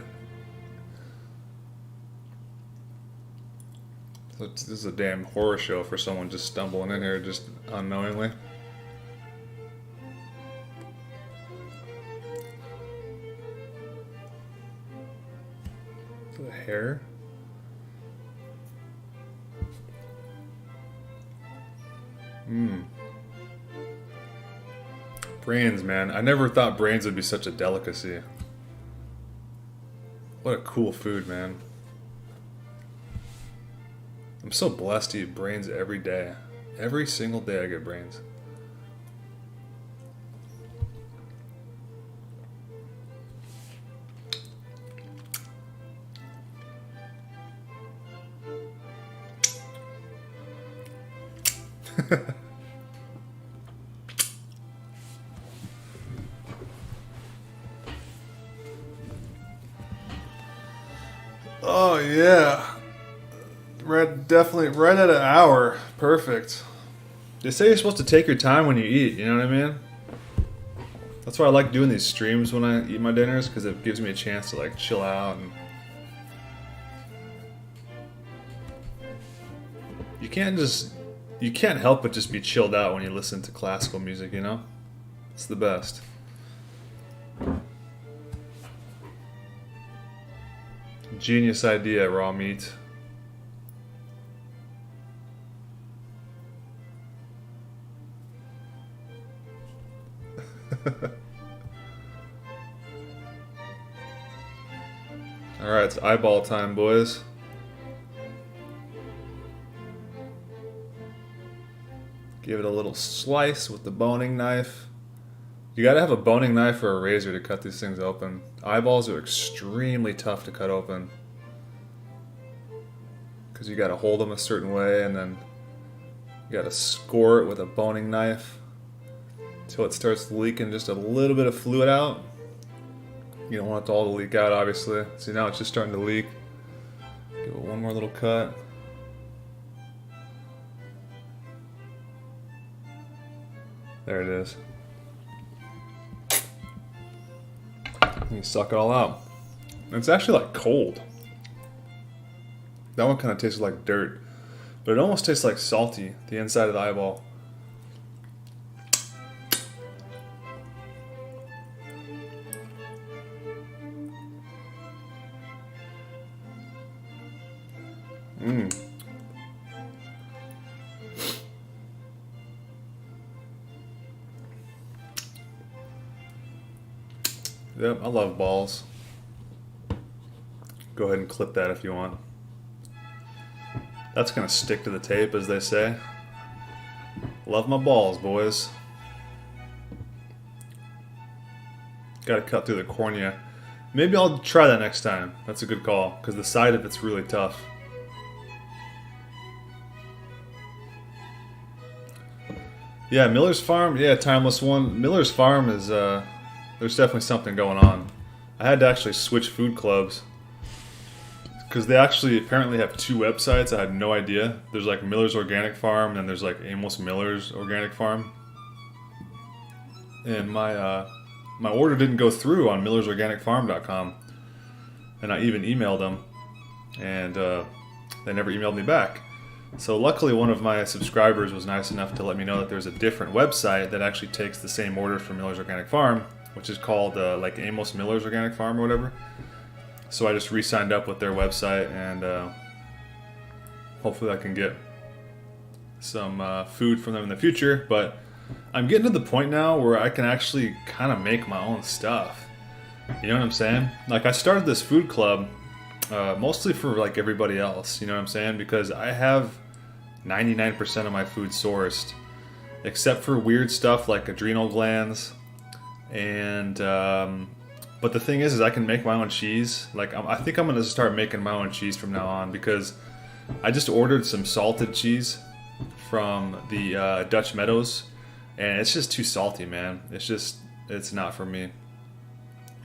This is a damn horror show for someone just stumbling in here just unknowingly. The hair. Brains, man. I never thought brains would be such a delicacy. What a cool food, man. I'm so blessed to eat brains every day. Every single day I get brains. Oh yeah. Definitely right at an hour. Perfect. They say you're supposed to take your time when you eat, you know what I mean? That's why I like doing these streams when I eat my dinners, because it gives me a chance to like chill out. And you can't help but just be chilled out when you listen to classical music, you know? It's the best. Genius idea, raw meat. Alright, it's eyeball time, boys. Give it a little slice with the boning knife. You gotta have a boning knife or a razor to cut these things open. Eyeballs are extremely tough to cut open, because you gotta hold them a certain way, and then you gotta score it with a boning knife until it starts leaking just a little bit of fluid out. You don't want it all to leak out, obviously. See, now it's just starting to leak. Give it one more little cut. There it is. And you suck it all out. And it's actually like cold. That one kind of tastes like dirt, but it almost tastes like salty, the inside of the eyeball. Yep, I love balls. Go ahead and clip that if you want. That's gonna stick to the tape, as they say. Love my balls, boys. Gotta cut through the cornea. Maybe I'll try that next time. That's a good call, because the side of it's really tough. Yeah, Miller's Farm. Yeah, Timeless One. Miller's Farm is, there's definitely something going on. I had to actually switch food clubs, because they actually apparently have 2 websites. I had no idea. There's like Miller's Organic Farm, and then there's like Amos Miller's Organic Farm. And my order didn't go through on millersorganicfarm.com, and I even emailed them, and they never emailed me back. So luckily, one of my subscribers was nice enough to let me know that there's a different website that actually takes the same order from Miller's Organic Farm, which is called like Amos Miller's Organic Farm or whatever. So I just re-signed up with their website, and hopefully I can get some food from them in the future. But I'm getting to the point now where I can actually kind of make my own stuff. You know what I'm saying? Like, I started this food club mostly for like everybody else. You know what I'm saying? Because I have 99% of my food sourced, except for weird stuff like adrenal glands. And but the thing is I can make my own cheese. Like, I think I'm gonna start making my own cheese from now on, because I just ordered some salted cheese from the Dutch Meadows, and it's just too salty, man. It's not for me.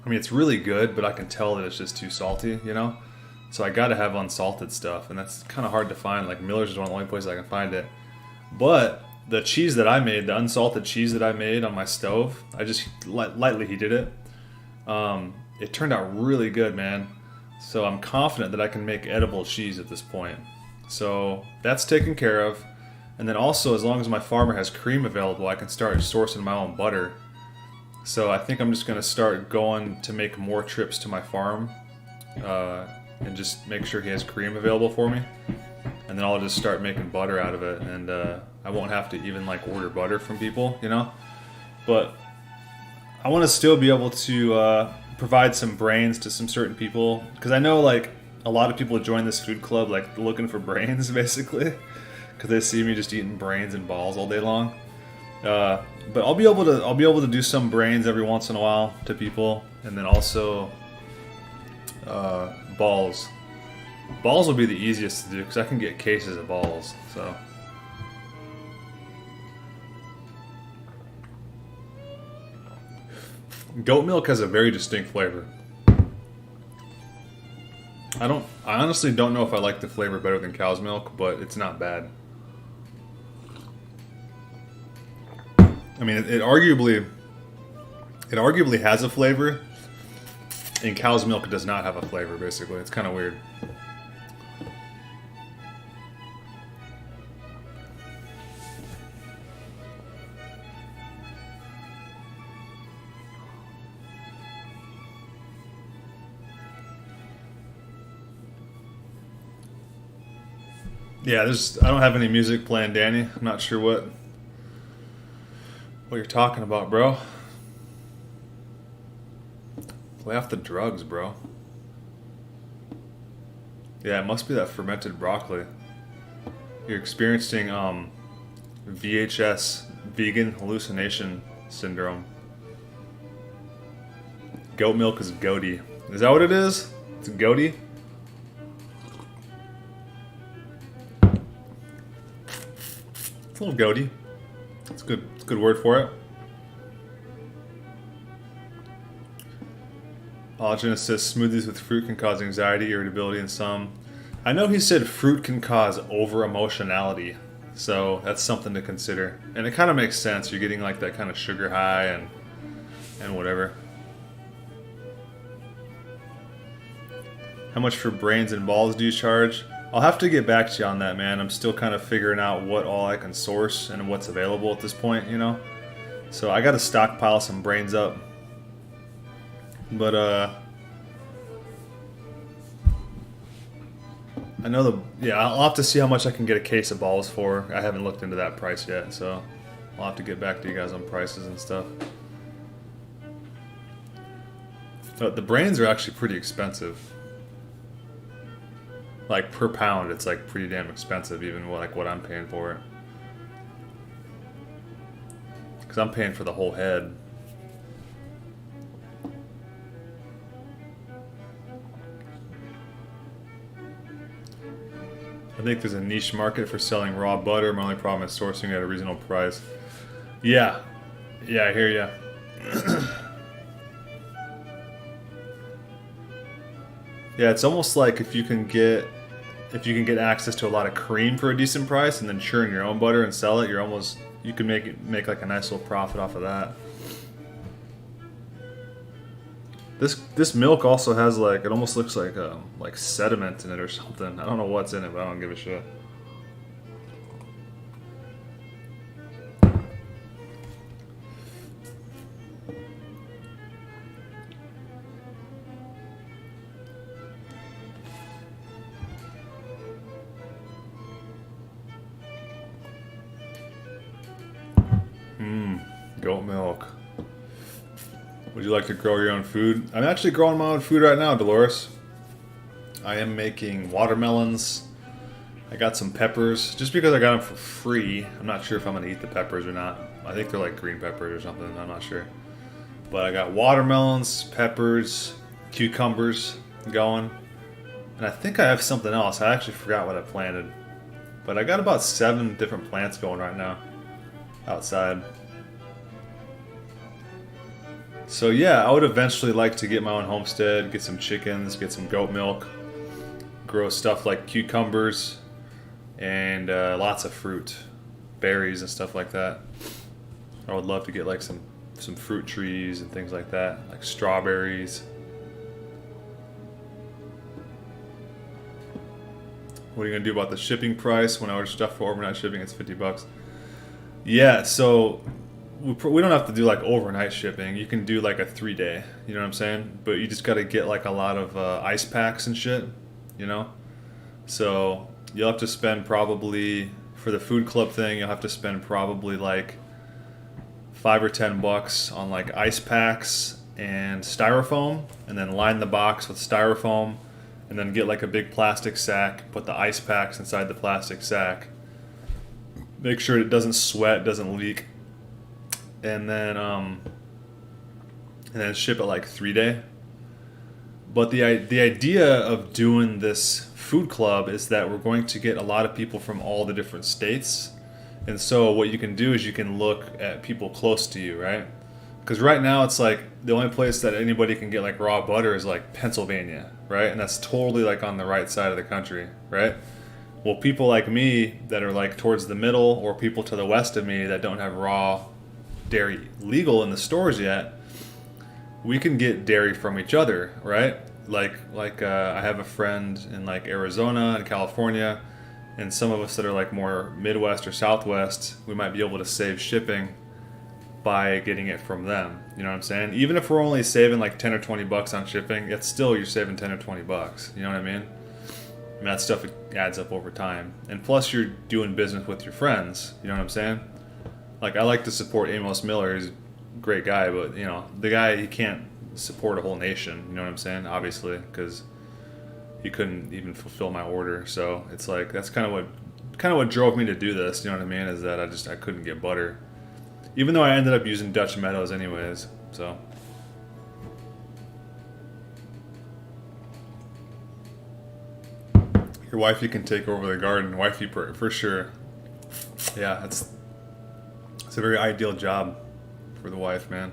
I mean, it's really good, but I can tell that it's just too salty, you know? So I gotta have unsalted stuff, and that's kind of hard to find. Like, Miller's is one of the only places I can find it. But the cheese that I made, the unsalted cheese that I made on my stove, I just lightly heated it. It turned out really good, man. So I'm confident that I can make edible cheese at this point. So that's taken care of. And then also, as long as my farmer has cream available, I can start sourcing my own butter. So I think I'm just going to start going to make more trips to my farm, and just make sure he has cream available for me. And then I'll just start making butter out of it, and I won't have to even like order butter from people, you know? But I want to still be able to provide some brains to some certain people, because I know like a lot of people join this food club like looking for brains, basically, because they see me just eating brains and balls all day long. But I'll be able to do some brains every once in a while to people, and then also balls. Balls will be the easiest to do because I can get cases of balls. So goat milk has a very distinct flavor. I honestly don't know if I like the flavor better than cow's milk, but it's not bad. I mean, it arguably has a flavor, and cow's milk does not have a flavor, basically. It's kind of weird. Yeah, I don't have any music playing, Danny. I'm not sure what you're talking about, bro. Lay off the drugs, bro. Yeah, it must be that fermented broccoli. You're experiencing VHS, vegan hallucination syndrome. Goat milk is goaty. Is that what it is? It's goaty? It's a little goaty. It's good. It's a good word for it. Aajonus says smoothies with fruit can cause anxiety, irritability, and some. I know he said fruit can cause over-emotionality, so that's something to consider. And it kind of makes sense. You're getting like that kind of sugar high and whatever. How much for brains and balls do you charge? I'll have to get back to you on that, man. I'm still kind of figuring out what all I can source and what's available at this point, you know? So I got to stockpile some brains up. But, I know I'll have to see how much I can get a case of balls for. I haven't looked into that price yet, so I'll have to get back to you guys on prices and stuff. But the brains are actually pretty expensive. Like, per pound, it's like pretty damn expensive, even what I'm paying for it. Because I'm paying for the whole head. I think there's a niche market for selling raw butter. My only problem is sourcing it at a reasonable price. Yeah, I hear ya. Yeah, it's almost like if you can get access to a lot of cream for a decent price and then churn your own butter and sell it, you can make like a nice little profit off of that. This milk also has like, it almost looks like sediment in it or something. I don't know what's in it, but I don't give a shit. Goat milk. Would you like to grow your own food? I'm actually growing my own food right now, Dolores. I am making watermelons. I got some peppers, just because I got them for free. I'm not sure if I'm going to eat the peppers or not. I think they're like green peppers or something, I'm not sure. But I got watermelons, peppers, cucumbers going. And I think I have something else. I actually forgot what I planted. But I got about 7 different plants going right now outside. So yeah, I would eventually like to get my own homestead, get some chickens, get some goat milk, grow stuff like cucumbers, and lots of fruit, berries and stuff like that. I would love to get like some fruit trees and things like that, like strawberries. What are you gonna do about the shipping price? When I order stuff for overnight shipping, it's $50. Yeah, so we don't have to do like overnight shipping. You can do like a 3-day, you know what I'm saying? But you just got to get like a lot of ice packs and shit, you know? So you'll have to spend probably, for the food club thing, you'll have to spend probably like $5 or $10 on like ice packs and styrofoam, and then line the box with styrofoam, and then get like a big plastic sack, put the ice packs inside the plastic sack. Make sure it doesn't sweat, doesn't leak. And then ship it like 3-day. But the idea of doing this food club is that we're going to get a lot of people from all the different states. And so what you can do is you can look at people close to you, right? Because right now it's like the only place that anybody can get like raw butter is like Pennsylvania, right? And that's totally like on the right side of the country, right? Well, people like me that are like towards the middle, or people to the west of me that don't have raw dairy legal in the stores yet, we can get dairy from each other, right? Like I have a friend in like Arizona and California, and some of us that are like more Midwest or Southwest, we might be able to save shipping by getting it from them. You know what I'm saying? Even if we're only saving like 10 or 20 bucks on shipping, it's still, you're saving 10 or 20 bucks. You know what I mean? And that stuff adds up over time. And plus you're doing business with your friends. You know what I'm saying? Like, I like to support Amos Miller. He's a great guy, but, you know, the guy, he can't support a whole nation. You know what I'm saying? Obviously, because he couldn't even fulfill my order. So it's like, that's kind of what drove me to do this. You know what I mean? Is that I couldn't get butter, even though I ended up using Dutch Meadows anyways. So. Your wifey can take over the garden. Wifey for sure. Yeah, it's a very ideal job for the wife, man.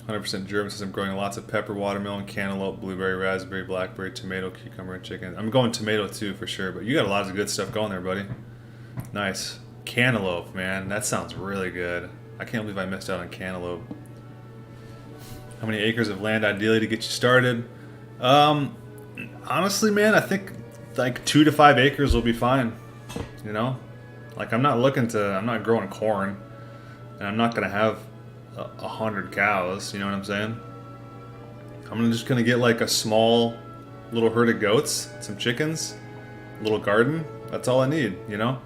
100% German says I'm growing lots of pepper, watermelon, cantaloupe, blueberry, raspberry, blackberry, tomato, cucumber, and chicken. I'm going tomato too for sure, but you got a lot of good stuff going there, buddy. Nice. Cantaloupe, man. That sounds really good. I can't believe I missed out on cantaloupe. How many acres of land ideally to get you started? Honestly, man, I think like 2 to 5 acres will be fine. You know? Like, I'm not growing corn, and I'm not gonna have 100 cows. You know what I'm saying? I'm just gonna get like a small little herd of goats, some chickens, a little garden. That's all I need, you know.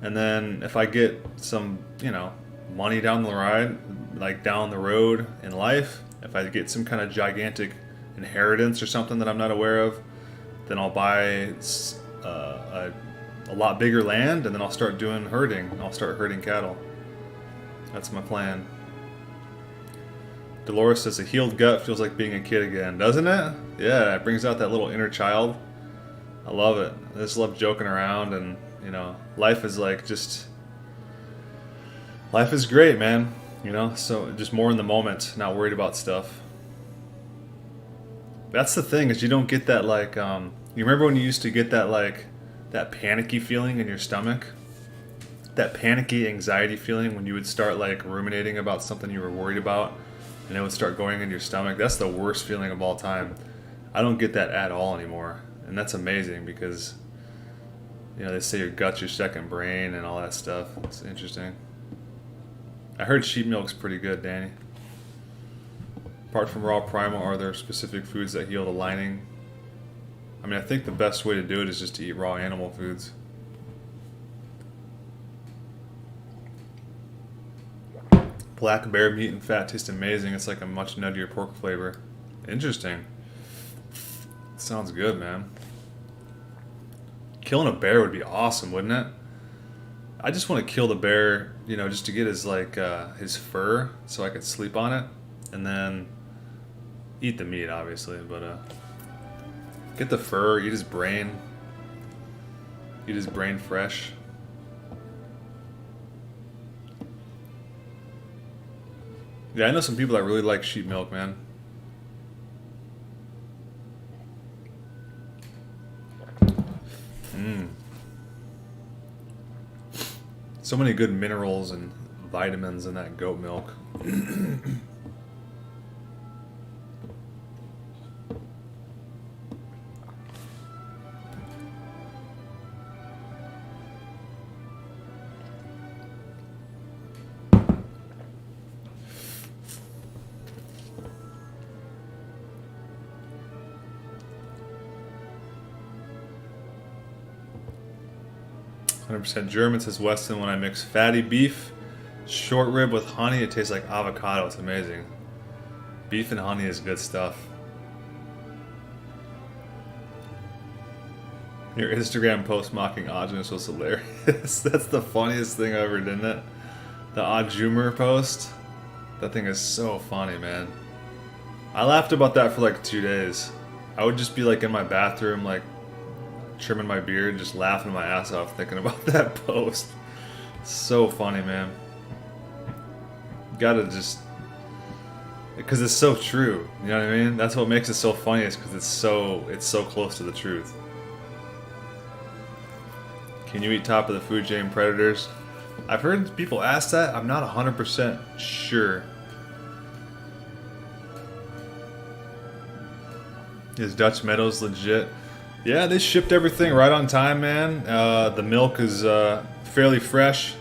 And then if I get some, you know, money down the ride, like down the road in life, if I get some kind of gigantic inheritance or something that I'm not aware of, then I'll buy a lot bigger land, and then I'll start doing herding. I'll start herding cattle. That's my plan. Dolores says a healed gut feels like being a kid again, doesn't it? Yeah, it brings out that little inner child. I love it. I just love joking around, and, you know, life is great, man. You know, so just more in the moment, not worried about stuff. That's the thing, is you don't get that like you remember when you used to get that like that panicky feeling in your stomach? That panicky anxiety feeling when you would start like ruminating about something you were worried about and it would start going in your stomach. That's the worst feeling of all time. I don't get that at all anymore. And that's amazing because, you know, they say your gut's your second brain and all that stuff. It's interesting. I heard sheep milk's pretty good, Danny. Apart from raw primal, are there specific foods that heal the lining? I mean, I think the best way to do it is just to eat raw animal foods. Black bear meat and fat taste amazing. It's like a much nuttier pork flavor. Interesting. Sounds good, man. Killing a bear would be awesome, wouldn't it? I just want to kill the bear, you know, just to get his like his fur, so I could sleep on it, and then eat the meat, obviously. But get the fur, eat his brain fresh. Yeah, I know some people that really like sheep milk, man. So many good minerals and vitamins in that goat milk. 100% German, says Weston. When I mix fatty beef, short rib with honey, it tastes like avocado. It's amazing. Beef and honey is good stuff. Your Instagram post mocking Aajonus was hilarious. That's the funniest thing ever, didn't it? The Aajumer post. That thing is so funny, man. I laughed about that for like 2 days. I would just be like in my bathroom, like trimming my beard, just laughing my ass off thinking about that post. So funny, man. Gotta just, because it's so true. You know what I mean? That's what makes it so funny, is because it's so close to the truth. Can you eat top of the food chain predators? I've heard people ask that. I'm not 100% sure. Is Dutch Meadows legit? Yeah, they shipped everything right on time, man. The milk is fairly fresh.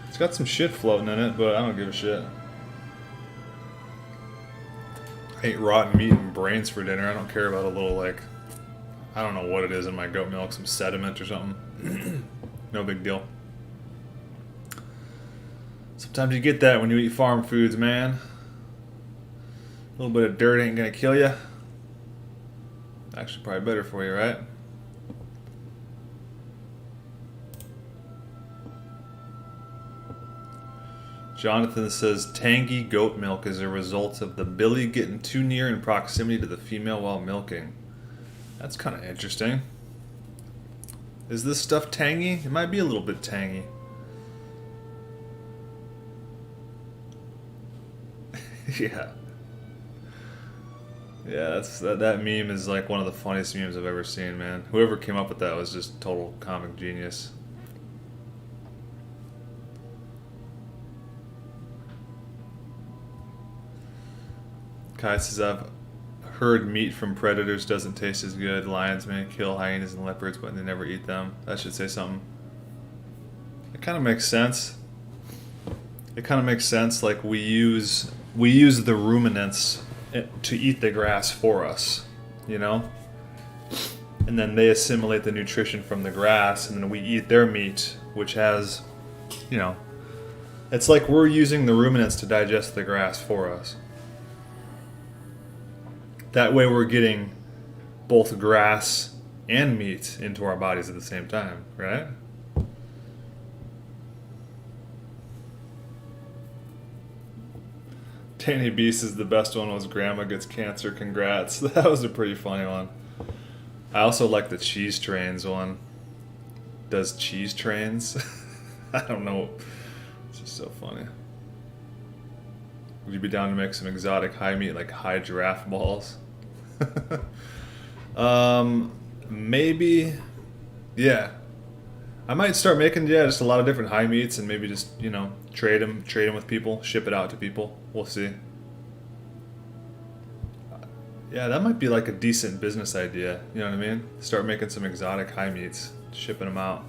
It's got some shit floating in it, but I don't give a shit. I ate rotten meat and brains for dinner. I don't care about a little, like, I don't know what it is in my goat milk, some sediment or something. No big deal. Sometimes you get that when you eat farm foods, man. A little bit of dirt ain't gonna kill you. Actually, probably better for you, right? Jonathan says, tangy goat milk is a result of the billy getting too near in proximity to the female while milking. That's kind of interesting. Is this stuff tangy? It might be a little bit tangy. Yeah. Yeah, that meme is like one of the funniest memes I've ever seen, man. Whoever came up with that was just total comic genius. Kai says, I've heard meat from predators doesn't taste as good. Lions may kill hyenas and leopards, but they never eat them. That should say something. It kind of makes sense. It kind of makes sense. Like we use the ruminants to eat the grass for us, you know? And then they assimilate the nutrition from the grass, and then we eat their meat, which has, you know, it's like we're using the ruminants to digest the grass for us. That way we're getting both grass and meat into our bodies at the same time, right? Danny B says the best one was Grandma Gets Cancer, congrats. That was a pretty funny one. I also like the cheese trains one. Does cheese trains? I don't know. It's just so funny. Would you be down to make some exotic high meat, like high giraffe balls? Maybe, yeah. I might start making, yeah, just a lot of different high meats and maybe just, you know, trade them with people, ship it out to people. We'll see. Yeah, that might be like a decent business idea. You know what I mean? Start making some exotic high meats, shipping them out.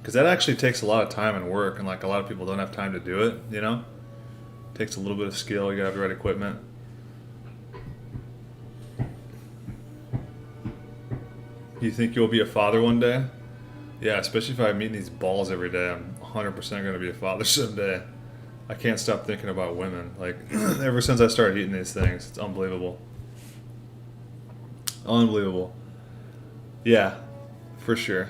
Because that actually takes a lot of time and work, and like a lot of people don't have time to do it, you know? It takes a little bit of skill, you gotta have the right equipment. You think you'll be a father one day? Yeah, especially if I meet these balls every day, I'm 100% gonna be a father someday. I can't stop thinking about women. Like, ever since I started eating these things, it's unbelievable. Unbelievable. Yeah, for sure.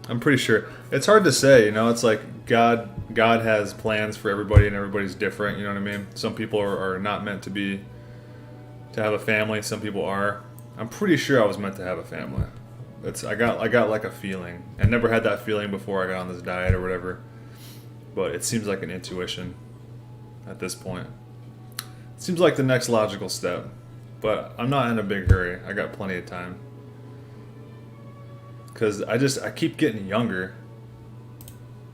I'm pretty sure. It's hard to say, you know, it's like God has plans for everybody and everybody's different, you know what I mean? Some people are not meant to have a family, some people are. I'm pretty sure I was meant to have a family. I got like a feeling. I never had that feeling before I got on this diet or whatever. But it seems like an intuition at this point. It seems like the next logical step. But I'm not in a big hurry. I got plenty of time. Because I keep getting younger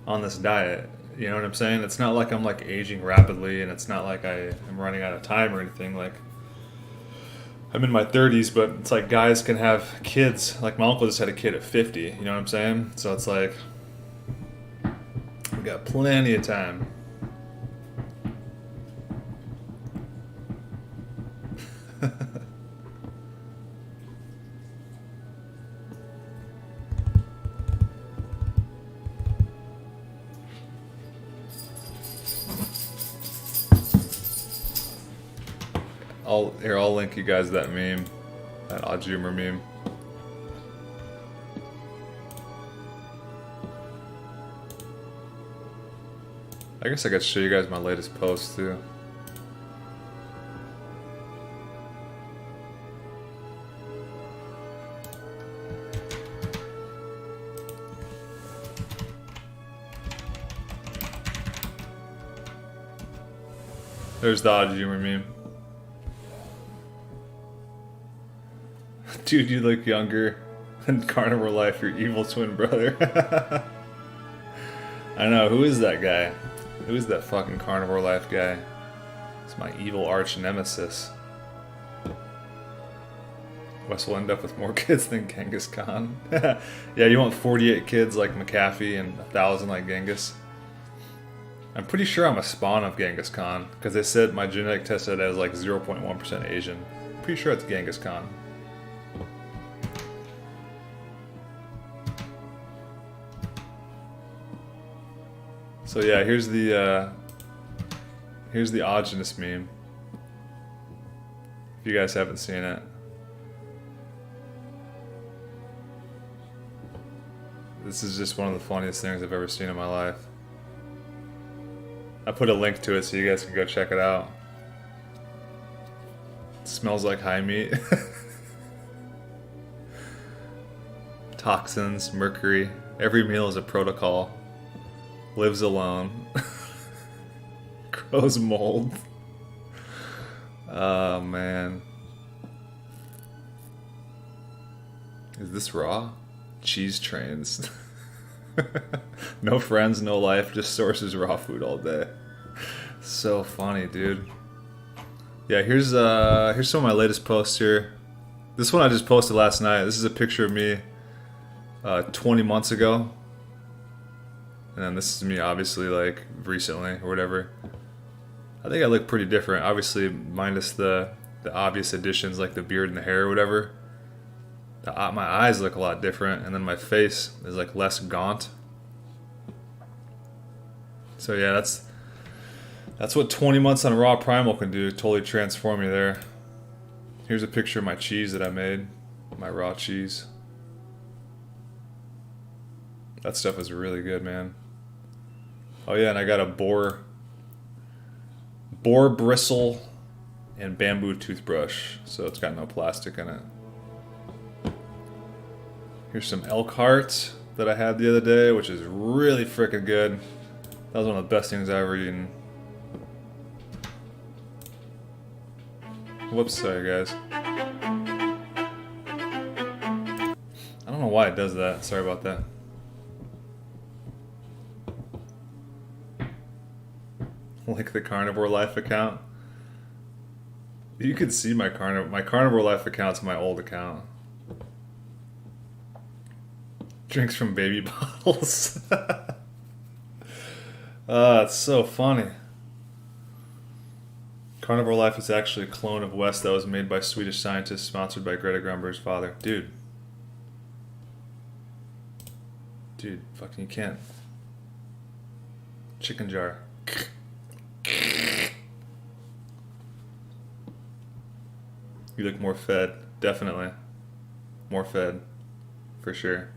on this diet. You know what I'm saying? It's not like I'm like aging rapidly, and it's not like I'm running out of time or anything. Like, I'm in my 30s, but it's like guys can have kids. Like my uncle just had a kid at 50. You know what I'm saying? So it's like we got plenty of time. I'll link you guys that meme, that odd humor meme. I guess I got to show you guys my latest post too. There's the odd humor meme. Dude, you look younger than Carnivore Life, your evil twin brother. I know, who is that guy? Who is that fucking Carnivore Life guy? It's my evil arch nemesis. Wes will end up with more kids than Genghis Khan. Yeah, you want 48 kids like McAfee and 1,000 like Genghis? I'm pretty sure I'm a spawn of Genghis Khan, because they said my genetic test said I was like 0.1% Asian. Pretty sure it's Genghis Khan. So yeah, here's the Aajonus meme. If you guys haven't seen it. This is just one of the funniest things I've ever seen in my life. I put a link to it so you guys can go check it out. It smells like high meat. Toxins, mercury. Every meal is a protocol. Lives alone. Grows mold. Oh man. Is this raw? Cheese trains. No friends, no life, just sources raw food all day. So funny, dude. Yeah, here's some of my latest posts here. This one I just posted last night. This is a picture of me 20 months ago. And then this is me, obviously, like, recently, or whatever. I think I look pretty different, obviously, minus the obvious additions, like the beard and the hair or whatever. My eyes look a lot different, and then my face is, like, less gaunt. So, yeah, that's what 20 months on Raw Primal can do, totally transform you there. Here's a picture of my cheese that I made, my raw cheese. That stuff is really good, man. Oh yeah, and I got a boar bristle and bamboo toothbrush, so it's got no plastic in it. Here's some elk heart that I had the other day, which is really freaking good. That was one of the best things I've ever eaten. Whoops, sorry guys. I don't know why it does that. Sorry about that. Like the Carnivore Life account. You could see my Carnivore Life account's my old account. Drinks from baby bottles. It's so funny. Carnivore Life is actually a clone of West that was made by Swedish scientists, sponsored by Greta Grunberg's father. Dude, fucking you can't. Chicken jar. You look more fed, definitely. More fed, for sure.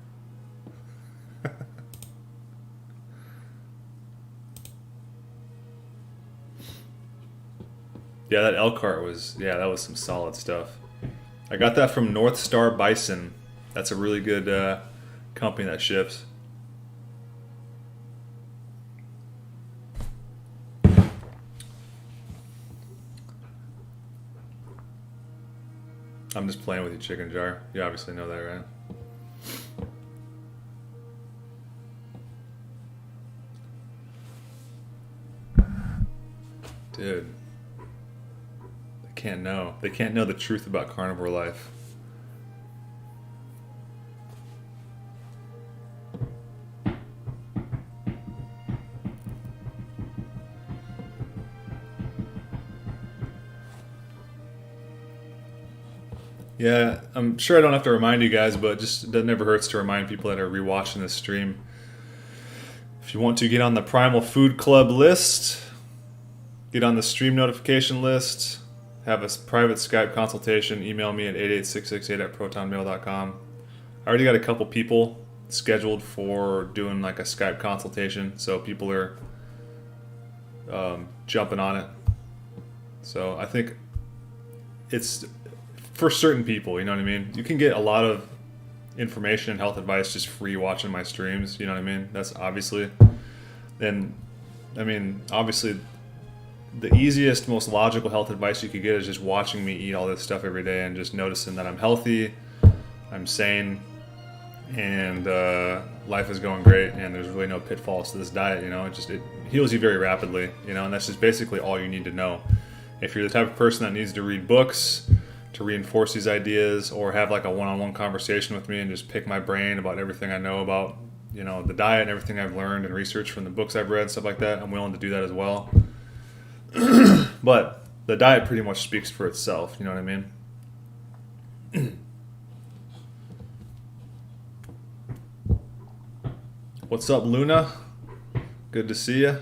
Yeah, that Elkhart that was some solid stuff. I got that from North Star Bison. That's a really good company that ships. I'm just playing with you, Chicken Jar. You obviously know that, right? Dude. They can't know the truth about carnivore life. Yeah, I'm sure I don't have to remind you guys, but just that never hurts to remind people that are rewatching this stream. If you want to get on the Primal Food Club list, get on the stream notification list, have a private Skype consultation, email me at 88668@protonmail.com. I already got a couple people scheduled for doing like a Skype consultation, so people are jumping on it. So I think it's for certain people, you know what I mean? You can get a lot of information and health advice just free watching my streams, you know what I mean? That's obviously, and I mean, obviously the easiest, most logical health advice you could get is just watching me eat all this stuff every day and just noticing that I'm healthy, I'm sane, and life is going great, and there's really no pitfalls to this diet, you know? It heals you very rapidly, you know, and that's just basically all you need to know. If you're the type of person that needs to read books to reinforce these ideas, or have like a one-on-one conversation with me and just pick my brain about everything I know about, you know, the diet and everything I've learned and researched from the books I've read, stuff like that, I'm willing to do that as well. But the diet pretty much speaks for itself, you know what I mean? What's up, Luna? Good to see you.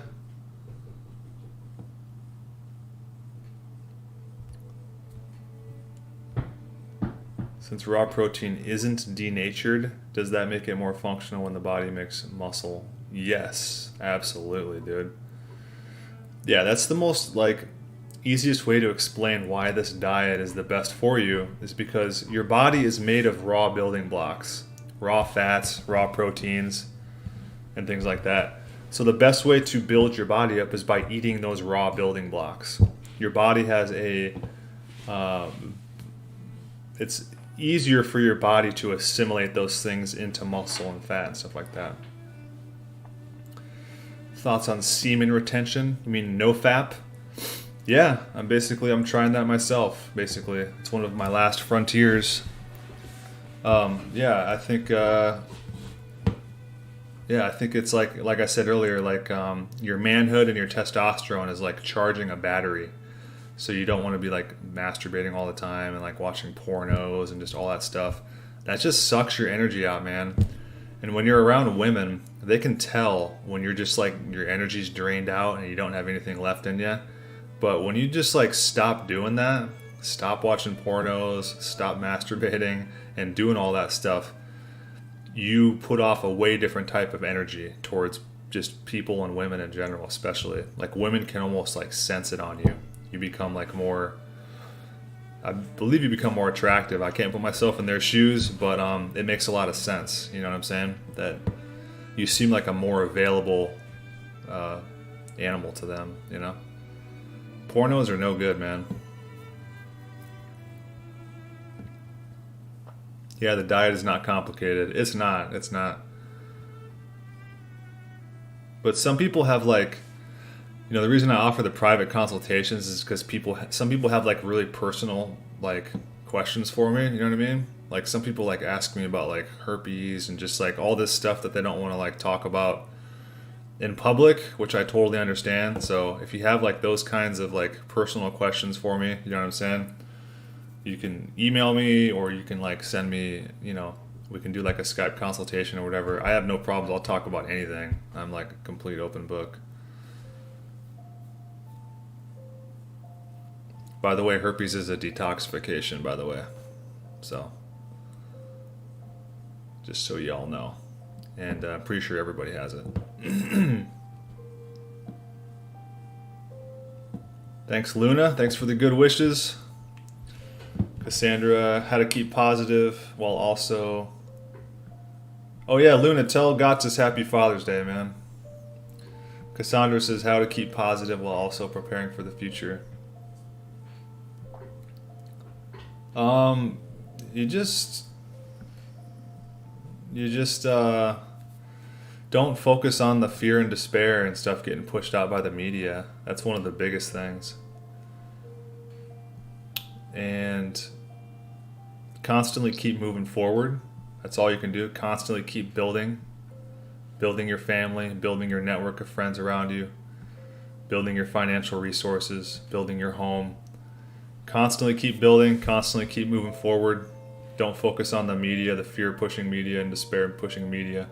Since raw protein isn't denatured, does that make it more functional when the body makes muscle? Yes, absolutely, dude. Yeah, that's the most easiest way to explain why this diet is the best for you, is because your body is made of raw building blocks, raw fats, raw proteins, and things like that. So the best way to build your body up is by eating those raw building blocks. Your body has it's easier for your body to assimilate those things into muscle and fat and stuff like that. Thoughts on semen retention? You mean NoFap? Yeah, I'm trying that myself, basically. It's one of my last frontiers. I think it's like I said earlier, your manhood and your testosterone is like charging a battery. So you don't want to be masturbating all the time and watching pornos and just all that stuff. That just sucks your energy out, man. And when you're around women, they can tell when you're just your energy's drained out and you don't have anything left in you. But when you just stop doing that, stop watching pornos, stop masturbating and doing all that stuff, you put off a way different type of energy towards just people and women in general, especially. Women can almost sense it on you. You become I believe you become more attractive. I can't put myself in their shoes, but it makes a lot of sense. You know what I'm saying? That you seem like a more available animal to them, you know? Pornos are no good, man. Yeah, the diet is not complicated. It's not. It's not. But some people have like, the reason I offer the private consultations is because some people have like really personal like questions for me. You know what I mean? Like some people like ask me about like herpes and just like all this stuff that they don't want to like talk about in public, which I totally understand. So if you have like those kinds of like personal questions for me, you know what I'm saying? You can email me or you can like send me, we can do like a Skype consultation or whatever. I have no problems. I'll talk about anything. I'm like a complete open book. By the way, herpes is a detoxification, by the way. So, just so y'all know. And I'm pretty sure everybody has it. Thanks, Luna. Thanks for the good wishes. Cassandra, how to keep positive while also... Oh yeah, Luna, tell Gotsis Happy Father's Day, man. Cassandra says how to keep positive while also preparing for the future. You just don't focus on the fear and despair and stuff getting pushed out by the media. That's one of the biggest things. And constantly keep moving forward. That's all you can do. Constantly keep building your family, building your network of friends around you, building your financial resources, building your home. Constantly keep building, constantly keep moving forward. Don't focus on the media, the fear pushing media and despair pushing media.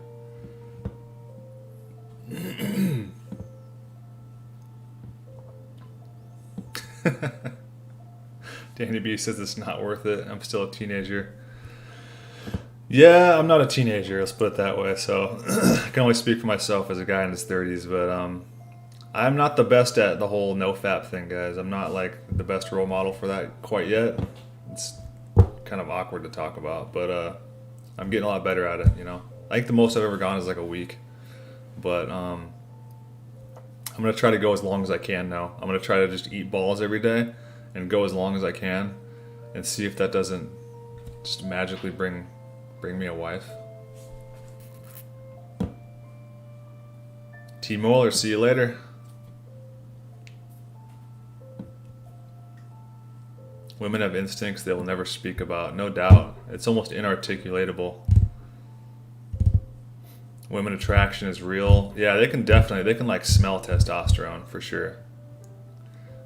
Danny B says it's not worth it. I'm still a teenager. Yeah, I'm not a teenager, let's put it that way. So I can only speak for myself as a guy in his 30s, but I'm not the best at the whole no-fap thing, guys. I'm not like the best role model for that quite yet. It's kind of awkward to talk about, but I'm getting a lot better at it, I think the most I've ever gone is like a week. But I'm going to try to go as long as I can now. I'm going to try to just eat balls every day and go as long as I can and see if that doesn't just magically bring me a wife. T-Molar, see you later. Women have instincts they will never speak about, no doubt. It's almost inarticulatable. Women attraction is real. Yeah, they can like smell testosterone for sure.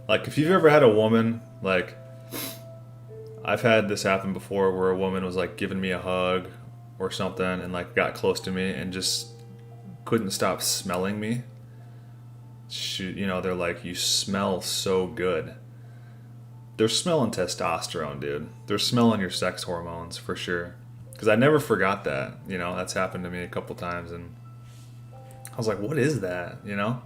Like if you've ever had a woman, like I've had this happen before where a woman was like giving me a hug or something and like got close to me and just couldn't stop smelling me. They're like, you smell so good. They're smelling testosterone, dude. They're smelling your sex hormones for sure. Because I never forgot that. That's happened to me a couple times. And I was like, what is that? And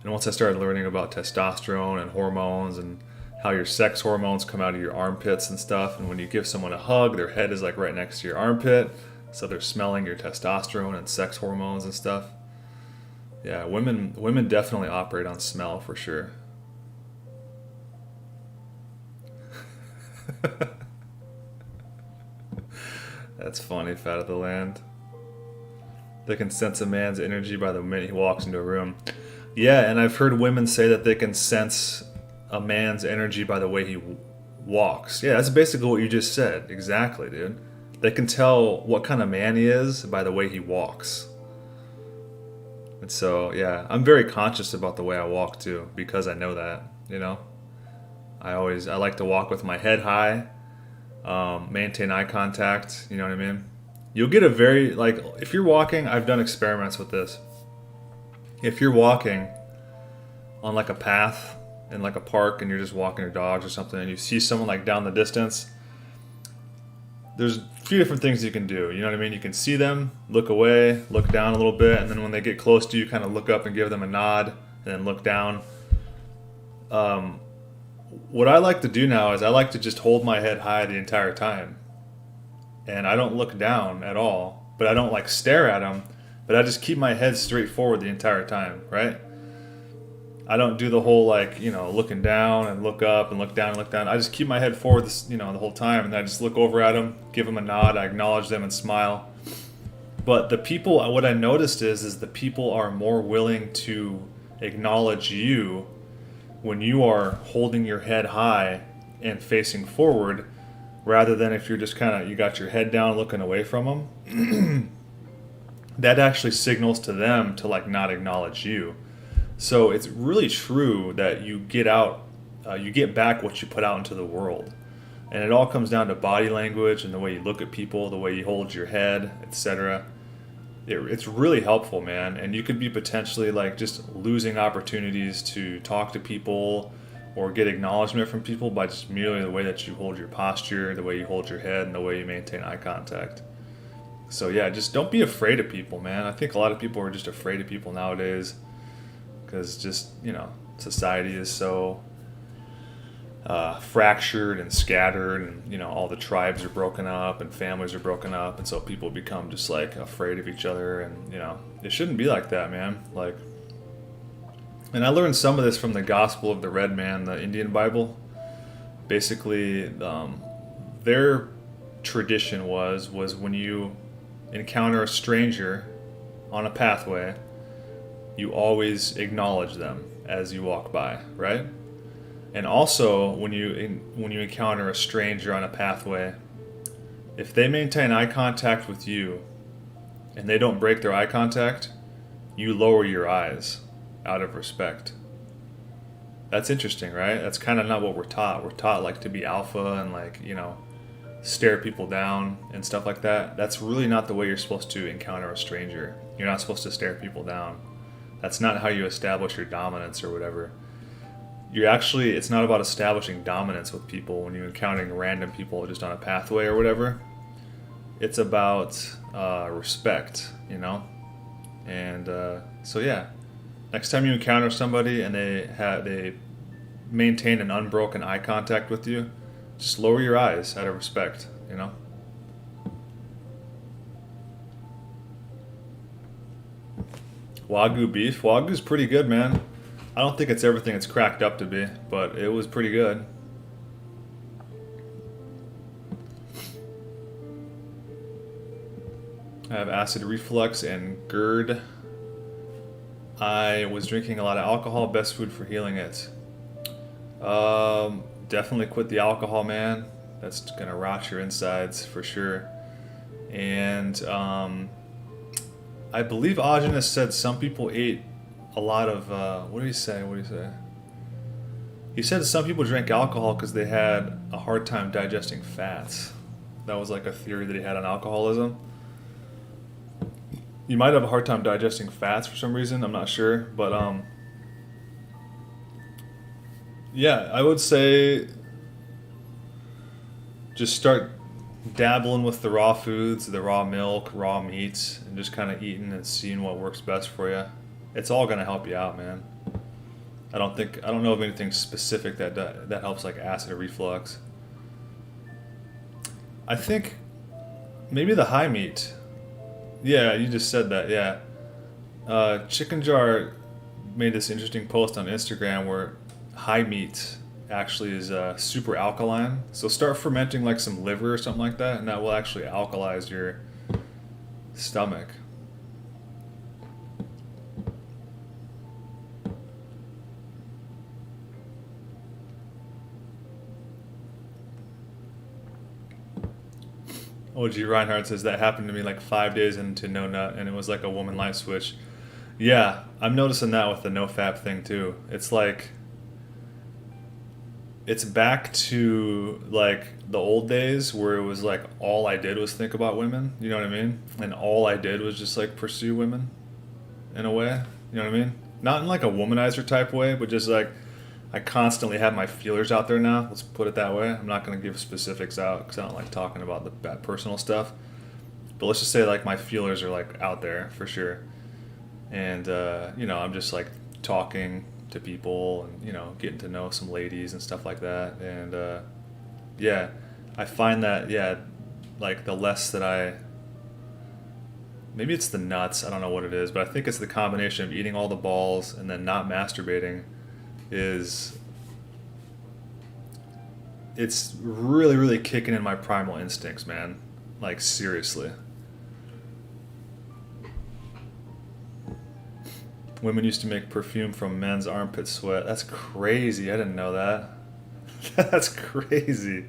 once I started learning about testosterone and hormones and how your sex hormones come out of your armpits and stuff. And when you give someone a hug, their head is like right next to your armpit. So they're smelling your testosterone and sex hormones and stuff. Yeah, women definitely operate on smell for sure. That's funny, Fat of the Land. They can sense a man's energy by the minute he walks into a room. Yeah, and I've heard women say that they can sense a man's energy by the way he walks. Yeah, that's basically what you just said. Exactly, dude. They can tell what kind of man he is by the way he walks. And so, yeah, I'm very conscious about the way I walk too, because I know that, I like to walk with my head high, maintain eye contact, you know what I mean? You'll get a very, like, if you're walking, I've done experiments with this. If you're walking on like a path in like a park and you're just walking your dogs or something and you see someone like down the distance, there's a few different things you can do, you know what I mean? You can see them, look away, look down a little bit, and then when they get close to you, kind of look up and give them a nod, and then look down. What I like to do now is I like to just hold my head high the entire time. And I don't look down at all, but I don't like stare at them, but I just keep my head straight forward the entire time, right? I don't do the whole like, looking down and look up and look down and look down. I just keep my head forward the whole time, and I just look over at them, give them a nod, I acknowledge them and smile. But the people, what I noticed is the people are more willing to acknowledge you when you are holding your head high and facing forward, rather than if you're just you got your head down looking away from them. That actually signals to them to like not acknowledge you. So it's really true that you get back what you put out into the world. And it all comes down to body language and the way you look at people, the way you hold your head, etc. It's really helpful, man. And you could be potentially like just losing opportunities to talk to people or get acknowledgement from people by just merely the way that you hold your posture, the way you hold your head, and the way you maintain eye contact. So yeah, just don't be afraid of people, man. I think a lot of people are just afraid of people nowadays because just, society is so fractured and scattered, and all the tribes are broken up and families are broken up, and so people become just like afraid of each other, and it shouldn't be like that, man. Like, and I learned some of this from the Gospel of the Red Man, the Indian Bible. Basically, their tradition was when you encounter a stranger on a pathway, you always acknowledge them as you walk by, right? And also, when you encounter a stranger on a pathway, if they maintain eye contact with you and they don't break their eye contact, you lower your eyes out of respect. That's interesting, right? That's kind of not what we're taught. We're taught like to be alpha and like, stare people down and stuff like that. That's really not the way you're supposed to encounter a stranger. You're not supposed to stare people down. That's not how you establish your dominance or whatever. It's not about establishing dominance with people when you're encountering random people just on a pathway or whatever. It's about respect, And so yeah, next time you encounter somebody and they maintain an unbroken eye contact with you, just lower your eyes out of respect, Wagyu beef. Wagyu's pretty good, man. I don't think it's everything it's cracked up to be, but it was pretty good. I have acid reflux and GERD. I was drinking a lot of alcohol. Best food for healing it. Definitely quit the alcohol, man. That's gonna rot your insides for sure. And I believe Aajonus said some people ate a lot of, what did he say? He said some people drank alcohol because they had a hard time digesting fats. That was like a theory that he had on alcoholism. You might have a hard time digesting fats for some reason, I'm not sure. But yeah, I would say just start dabbling with the raw foods, the raw milk, raw meats, and just kind of eating and seeing what works best for you. It's all going to help you out, man. I don't know of anything specific that helps like acid or reflux. I think maybe the high meat. Yeah, you just said that, yeah. Chicken Jar made this interesting post on Instagram where high meat actually is super alkaline. So start fermenting like some liver or something like that, and that will actually alkalize your stomach. OG Reinhardt says that happened to me like 5 days into no nut, and it was like a woman light switch. Yeah, I'm noticing that with the no fap thing too. It's like it's back to like the old days where it was like all I did was think about women, you know what I mean? And all I did was just like pursue women in a way, you know what I mean? Not in like a womanizer type way, but just like I constantly have my feelers out there now. Let's put it that way. I'm not going to give specifics out because I don't like talking about the bad personal stuff. But let's just say like my feelers are like out there for sure. And, I'm just like talking to people and, getting to know some ladies and stuff like that. And, I find that, like the less that I maybe it's the nuts. I don't know what it is, but I think it's the combination of eating all the balls and then not masturbating. It's really, really kicking in my primal instincts, man. Like, seriously. Women used to make perfume from men's armpit sweat. That's crazy. I didn't know that. That's crazy.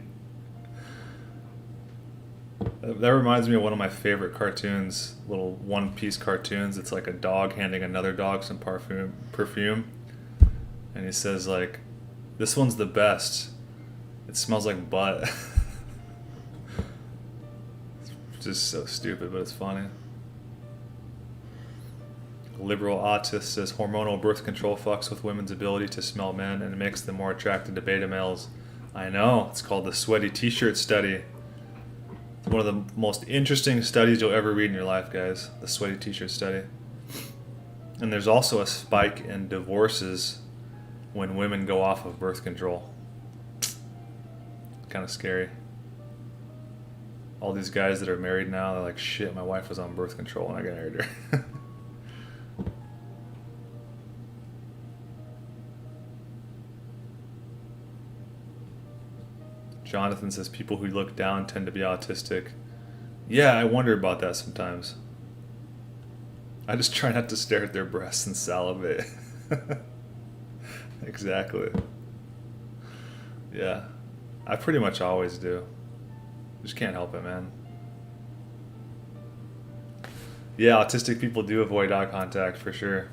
That reminds me of one of my favorite cartoons, little one-piece cartoons. It's like a dog handing another dog some perfume. And he says, like, this one's the best. It smells like butt. It's just so stupid, but it's funny. Liberal autist says hormonal birth control fucks with women's ability to smell men and makes them more attracted to beta males. I know. It's called the sweaty t-shirt study. It's one of the most interesting studies you'll ever read in your life, guys. The sweaty t-shirt study. And there's also a spike in divorces when women go off of birth control. Kind of scary. All these guys that are married now, they're like, shit, my wife was on birth control and I got married her. Jonathan says people who look down tend to be autistic. Yeah, I wonder about that sometimes. I just try not to stare at their breasts and salivate. Exactly. Yeah. I pretty much always do. Just can't help it, man. Yeah, autistic people do avoid eye contact for sure.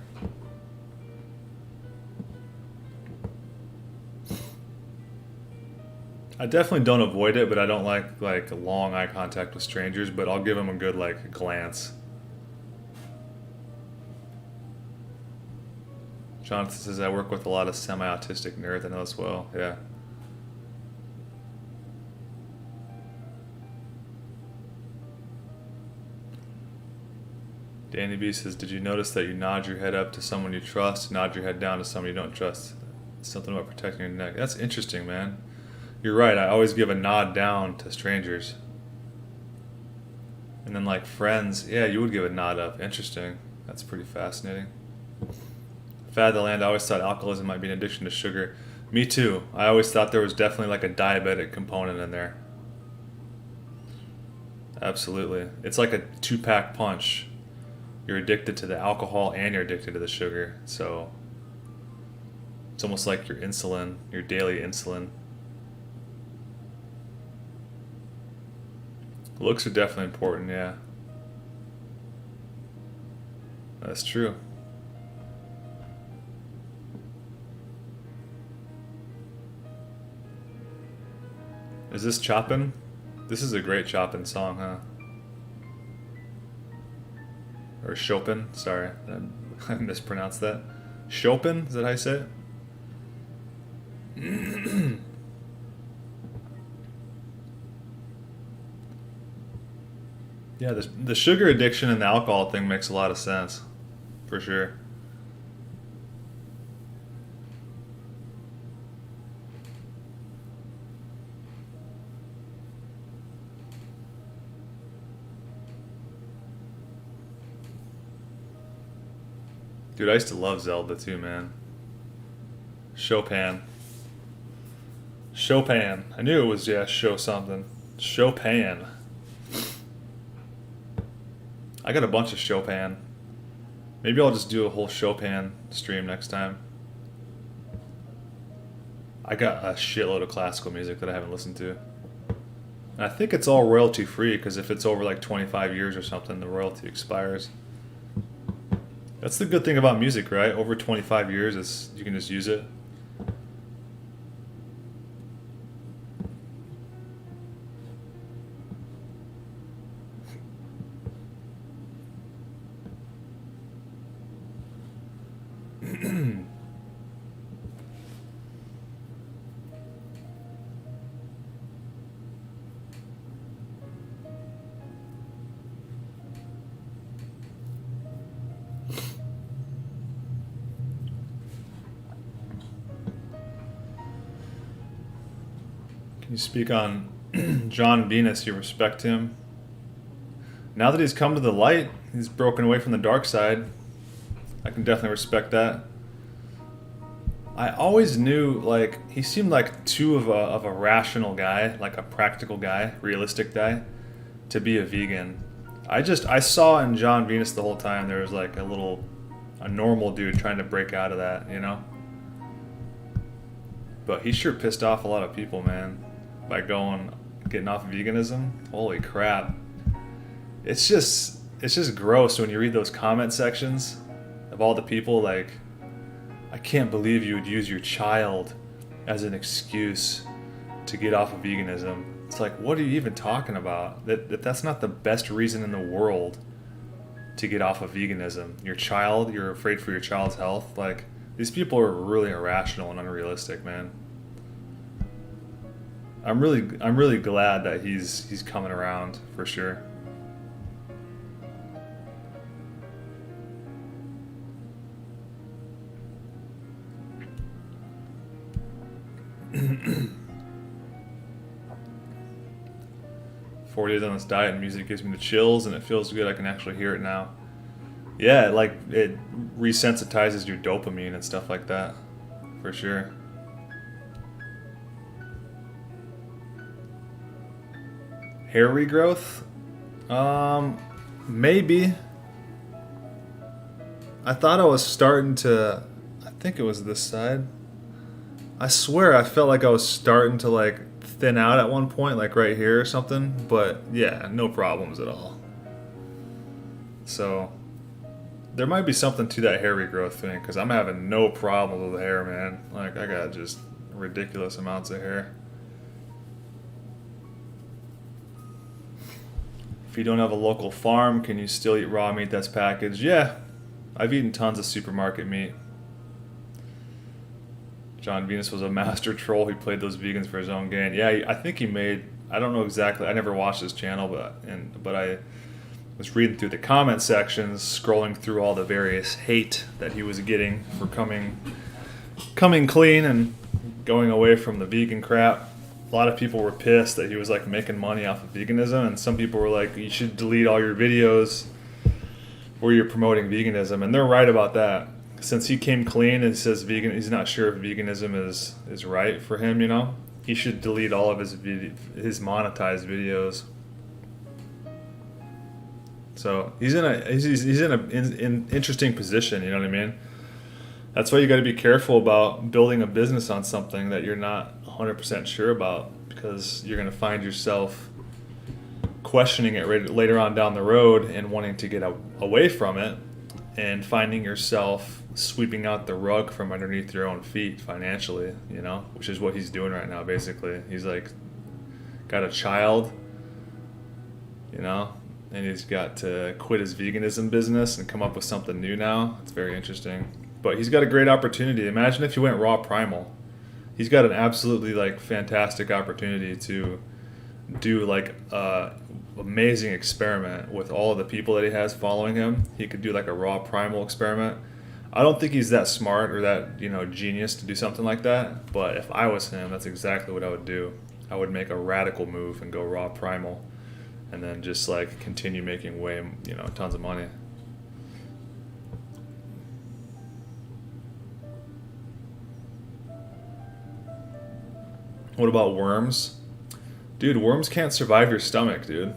I definitely don't avoid it, but I don't like long eye contact with strangers, but I'll give them a good like glance. Jonathan says I work with a lot of semi-autistic nerds. I know as well. Yeah. Danny B says, did you notice that you nod your head up to someone you trust, nod your head down to someone you don't trust? Something about protecting your neck. That's interesting, man. You're right. I always give a nod down to strangers. And then like friends, yeah, you would give a nod up. Interesting. That's pretty fascinating. Fad the Land, I always thought alcoholism might be an addiction to sugar. Me too. I always thought there was definitely like a diabetic component in there. Absolutely. It's like a 2-pack punch. You're addicted to the alcohol and you're addicted to the sugar. So it's almost like your insulin, your daily insulin. Looks are definitely important, yeah. That's true. Is this Chopin? This is a great Chopin song, huh? Or Chopin, sorry, I mispronounced that. Chopin, is that how you say it? Yeah, the sugar addiction and the alcohol thing makes a lot of sense, for sure. Dude, I used to love Zelda too, man. Chopin. Chopin. I knew it was, yeah, show something. Chopin. I got a bunch of Chopin. Maybe I'll just do a whole Chopin stream next time. I got a shitload of classical music that I haven't listened to. And I think it's all royalty free because if it's over like 25 years or something, the royalty expires. That's the good thing about music, right? Over 25 years, is you can just use it. You speak on John Venus, you respect him. Now that he's come to the light, He's broken away from the dark side. I can definitely respect that. I always knew, like, he seemed like too of a rational guy, like a practical guy, realistic guy, to be a vegan. I saw in John Venus the whole time there was like a normal dude trying to break out of that, you know? But he sure pissed off a lot of people, man, by getting off veganism. Holy crap. It's just gross when you read those comment sections of all the people like, I can't believe you would use your child as an excuse to get off of veganism. It's like, what are you even talking about? That's not the best reason in the world to get off of veganism. Your child, you're afraid for your child's health. Like, these people are really irrational and unrealistic, man. I'm really glad that he's coming around for sure. Four days on this diet and music gives me the chills and it feels good. I can actually hear it now. Yeah, like it resensitizes your dopamine and stuff like that, for sure. Hair regrowth? Maybe. I thought I was starting to, I think it was this side. I swear I felt like I was starting to like thin out at one point, like right here or something, but yeah, no problems at all. So there might be something to that hair regrowth thing, because I'm having no problems with the hair, man. Like, I got just ridiculous amounts of hair. If you don't have a local farm, can you still eat raw meat that's packaged? Yeah, I've eaten tons of supermarket meat. John Venus was a master troll. He played those vegans for his own gain. Yeah, I think he made, I don't know exactly, I never watched his channel, but I was reading through the comment sections, scrolling through all the various hate that he was getting for coming clean and going away from the vegan crap. A lot of people were pissed that he was like making money off of veganism, and some people were like, you should delete all your videos where you're promoting veganism, and they're right about that. Since he came clean and says vegan, he's not sure if veganism is right for him, you know? He should delete all of his monetized videos. So he's in an interesting position, you know what I mean? That's why you got to be careful about building a business on something that you're not 100% sure about, because you're going to find yourself questioning it later on down the road and wanting to get away from it, and finding yourself sweeping out the rug from underneath your own feet financially, you know, which is what he's doing right now, basically. He's like got a child, you know, and he's got to quit his veganism business and come up with something new now. It's very interesting. But he's got a great opportunity. Imagine if he went raw primal. He's got an absolutely like fantastic opportunity to do like amazing experiment with all of the people that he has following him. He could do like a raw primal experiment. I don't think he's that smart or that, you know, genius to do something like that, but if I was him, that's exactly what I would do. I would make a radical move and go raw primal, and then just like continue making tons of money. What about worms? Dude, worms can't survive your stomach, dude.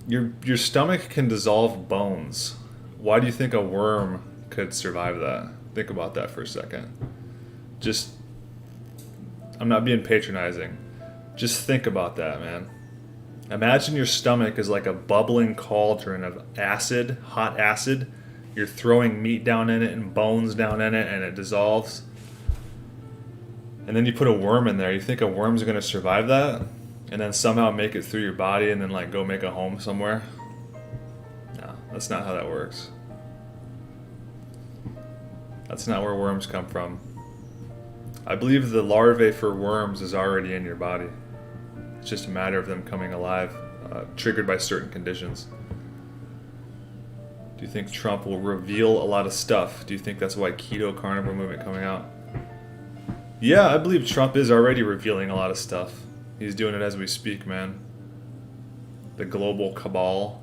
Your stomach can dissolve bones. Why do you think a worm could survive that? Think about that for a second. I'm not being patronizing. Just think about that, man. Imagine your stomach is like a bubbling cauldron of acid, hot acid. You're throwing meat down in it and bones down in it, and it dissolves. And then you put a worm in there. You think a worm's going to survive that? And then somehow make it through your body and then like go make a home somewhere? No, that's not how that works. That's not where worms come from. I believe the larvae for worms is already in your body. It's just a matter of them coming alive, triggered by certain conditions. Do you think Trump will reveal a lot of stuff? Do you think that's why keto carnivore movement coming out? Yeah, I believe Trump is already revealing a lot of stuff. He's doing it as we speak, man. The global cabal.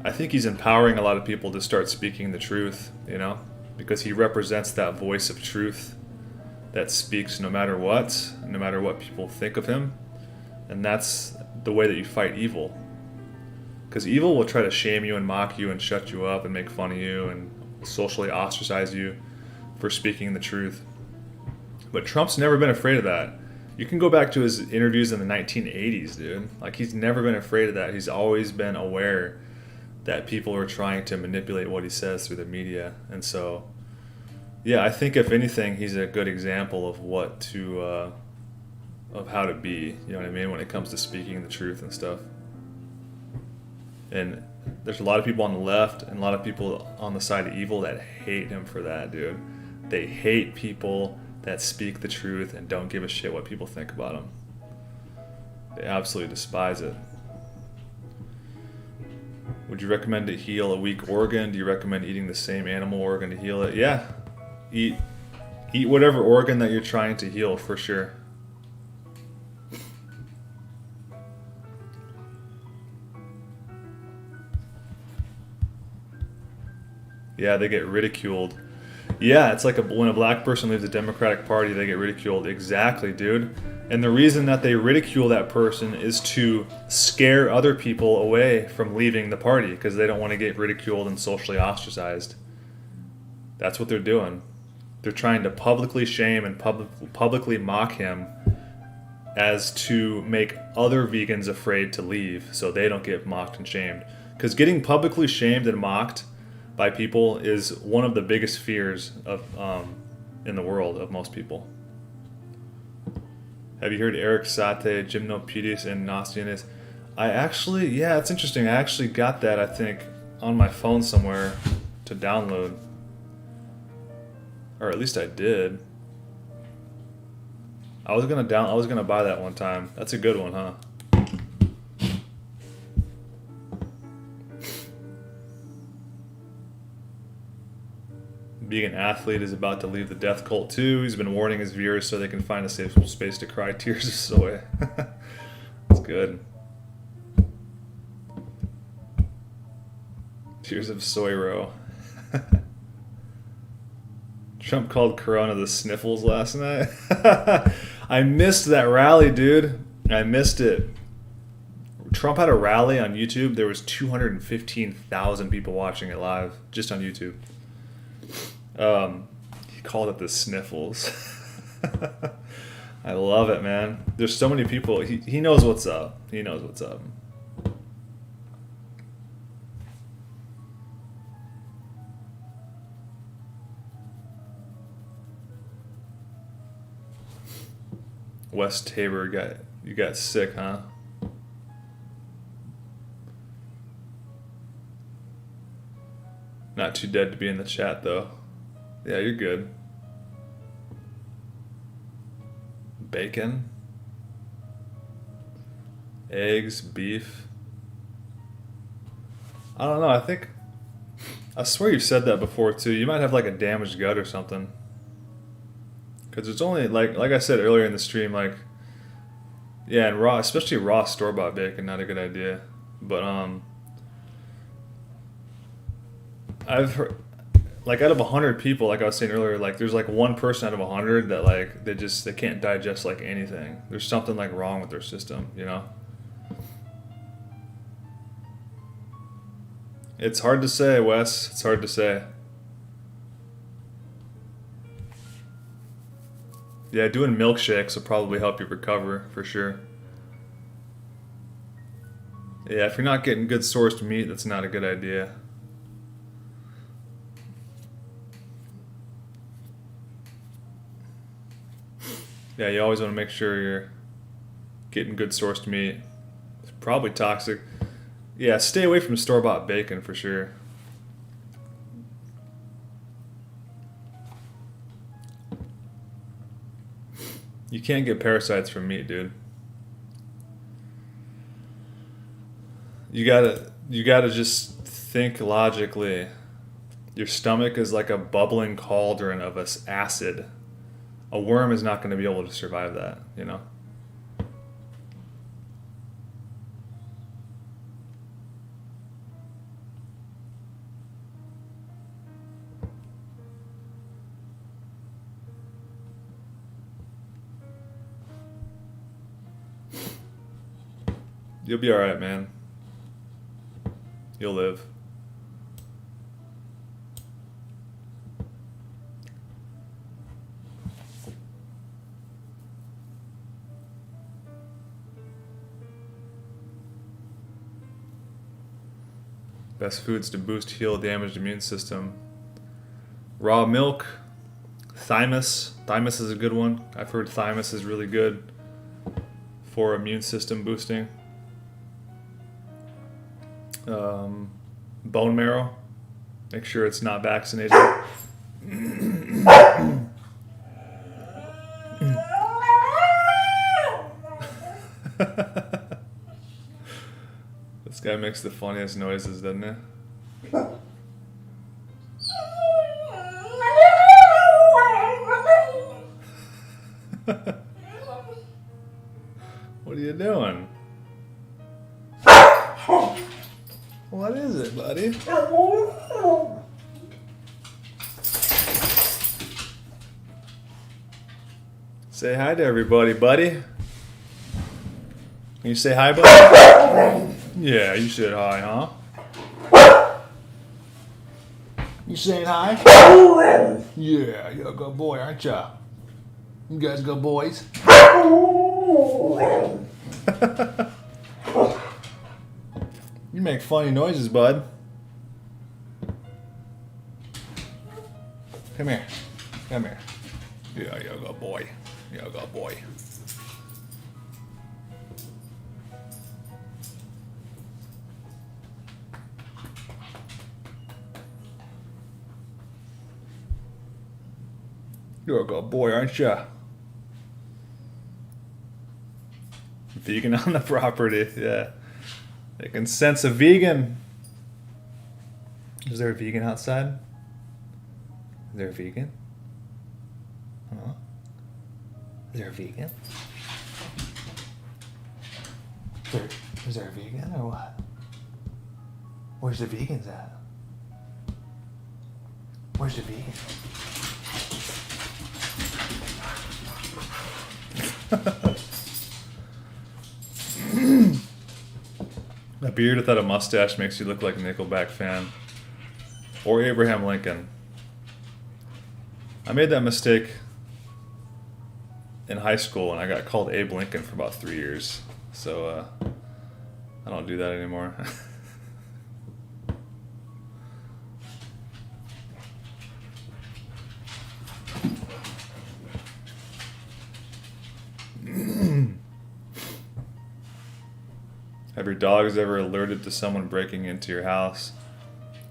I think he's empowering a lot of people to start speaking the truth, you know, because he represents that voice of truth that speaks no matter what people think of him. And that's the way that you fight evil. Because evil will try to shame you and mock you and shut you up and make fun of you and socially ostracize you for speaking the truth. But Trump's never been afraid of that. You can go back to his interviews in the 1980s, dude. Like, he's never been afraid of that. He's always been aware that people are trying to manipulate what he says through the media. And so, yeah, I think if anything, he's a good example of what to, of how to be, you know what I mean, when it comes to speaking the truth and stuff. And there's a lot of people on the left and a lot of people on the side of evil that hate him for that, dude. They hate people that speak the truth and don't give a shit what people think about them. They absolutely despise it. Would you recommend to heal a weak organ? Do you recommend eating the same animal organ to heal it? Yeah. Eat whatever organ that you're trying to heal, for sure. Yeah, they get ridiculed. Yeah, it's like when a black person leaves the Democratic Party, they get ridiculed. Exactly, dude. And the reason that they ridicule that person is to scare other people away from leaving the party because they don't want to get ridiculed and socially ostracized. That's what they're doing. They're trying to publicly shame and publicly mock him as to make other vegans afraid to leave so they don't get mocked and shamed. Because getting publicly shamed and mocked by people is one of the biggest fears of in the world of most people. Have you heard Eric Sate, Gymnopedis, and Gnostianus? Yeah, it's interesting. I actually got that, I think, on my phone somewhere to download. Or at least I did. I was gonna buy that one time. That's a good one, huh? Being an athlete is about to leave the death cult too. He's been warning his viewers so they can find a safe space to cry tears of soy. That's good. Tears of soy row. Trump called Corona the sniffles last night. I missed that rally, dude. I missed it. Trump had a rally on YouTube. There was 215,000 people watching it live just on YouTube. He called it the sniffles. I love it, man. There's so many people. He knows what's up. He knows what's up. West Tabor, you got sick, huh? Not too dead to be in the chat, though. Yeah, you're good. Bacon? Eggs? Beef? I don't know, I swear you've said that before, too. You might have, like, a damaged gut or something. Because it's only, like I said earlier in the stream, like, yeah, and raw, especially raw store-bought bacon, not a good idea. But, I've heard, like, out of 100 people, like I was saying earlier, like, there's, like, one person out of 100 that, like, they can't digest, like, anything. There's something, like, wrong with their system, you know? It's hard to say, Wes. It's hard to say. Yeah, doing milkshakes will probably help you recover, for sure. Yeah, if you're not getting good sourced meat, that's not a good idea. Yeah, you always want to make sure you're getting good sourced meat. It's probably toxic. Yeah, stay away from store-bought bacon, for sure. You can't get parasites from meat, dude. You gotta just think logically. Your stomach is like a bubbling cauldron of acid. A worm is not going to be able to survive that, you know? You'll be alright, man. You'll live. Best foods to boost, heal damaged immune system. Raw milk. Thymus. Thymus is a good one. I've heard thymus is really good for immune system boosting. Bone marrow. Make sure it's not vaccinated. This guy makes the funniest noises, doesn't he? What are you doing? What is it, buddy? Say hi to everybody, buddy. Can you say hi, buddy? Yeah, you said hi, huh? You saying hi? Yeah, you're a good boy, aren't ya? You guys good boys? You make funny noises, bud. Come here. Come here. Yeah, you're a good boy. You're a good boy. You're a good boy, aren't ya? Vegan on the property, yeah. They can sense a vegan. Is there a vegan outside? Is there a vegan? Huh? Is there a vegan? Is there a vegan or what? Where's the vegans at? Where's the vegan? A beard without a mustache makes you look like a Nickelback fan. Or Abraham Lincoln. I made that mistake in high school and I got called Abe Lincoln for about 3 years. So I don't do that anymore. Have your dogs ever alerted to someone breaking into your house?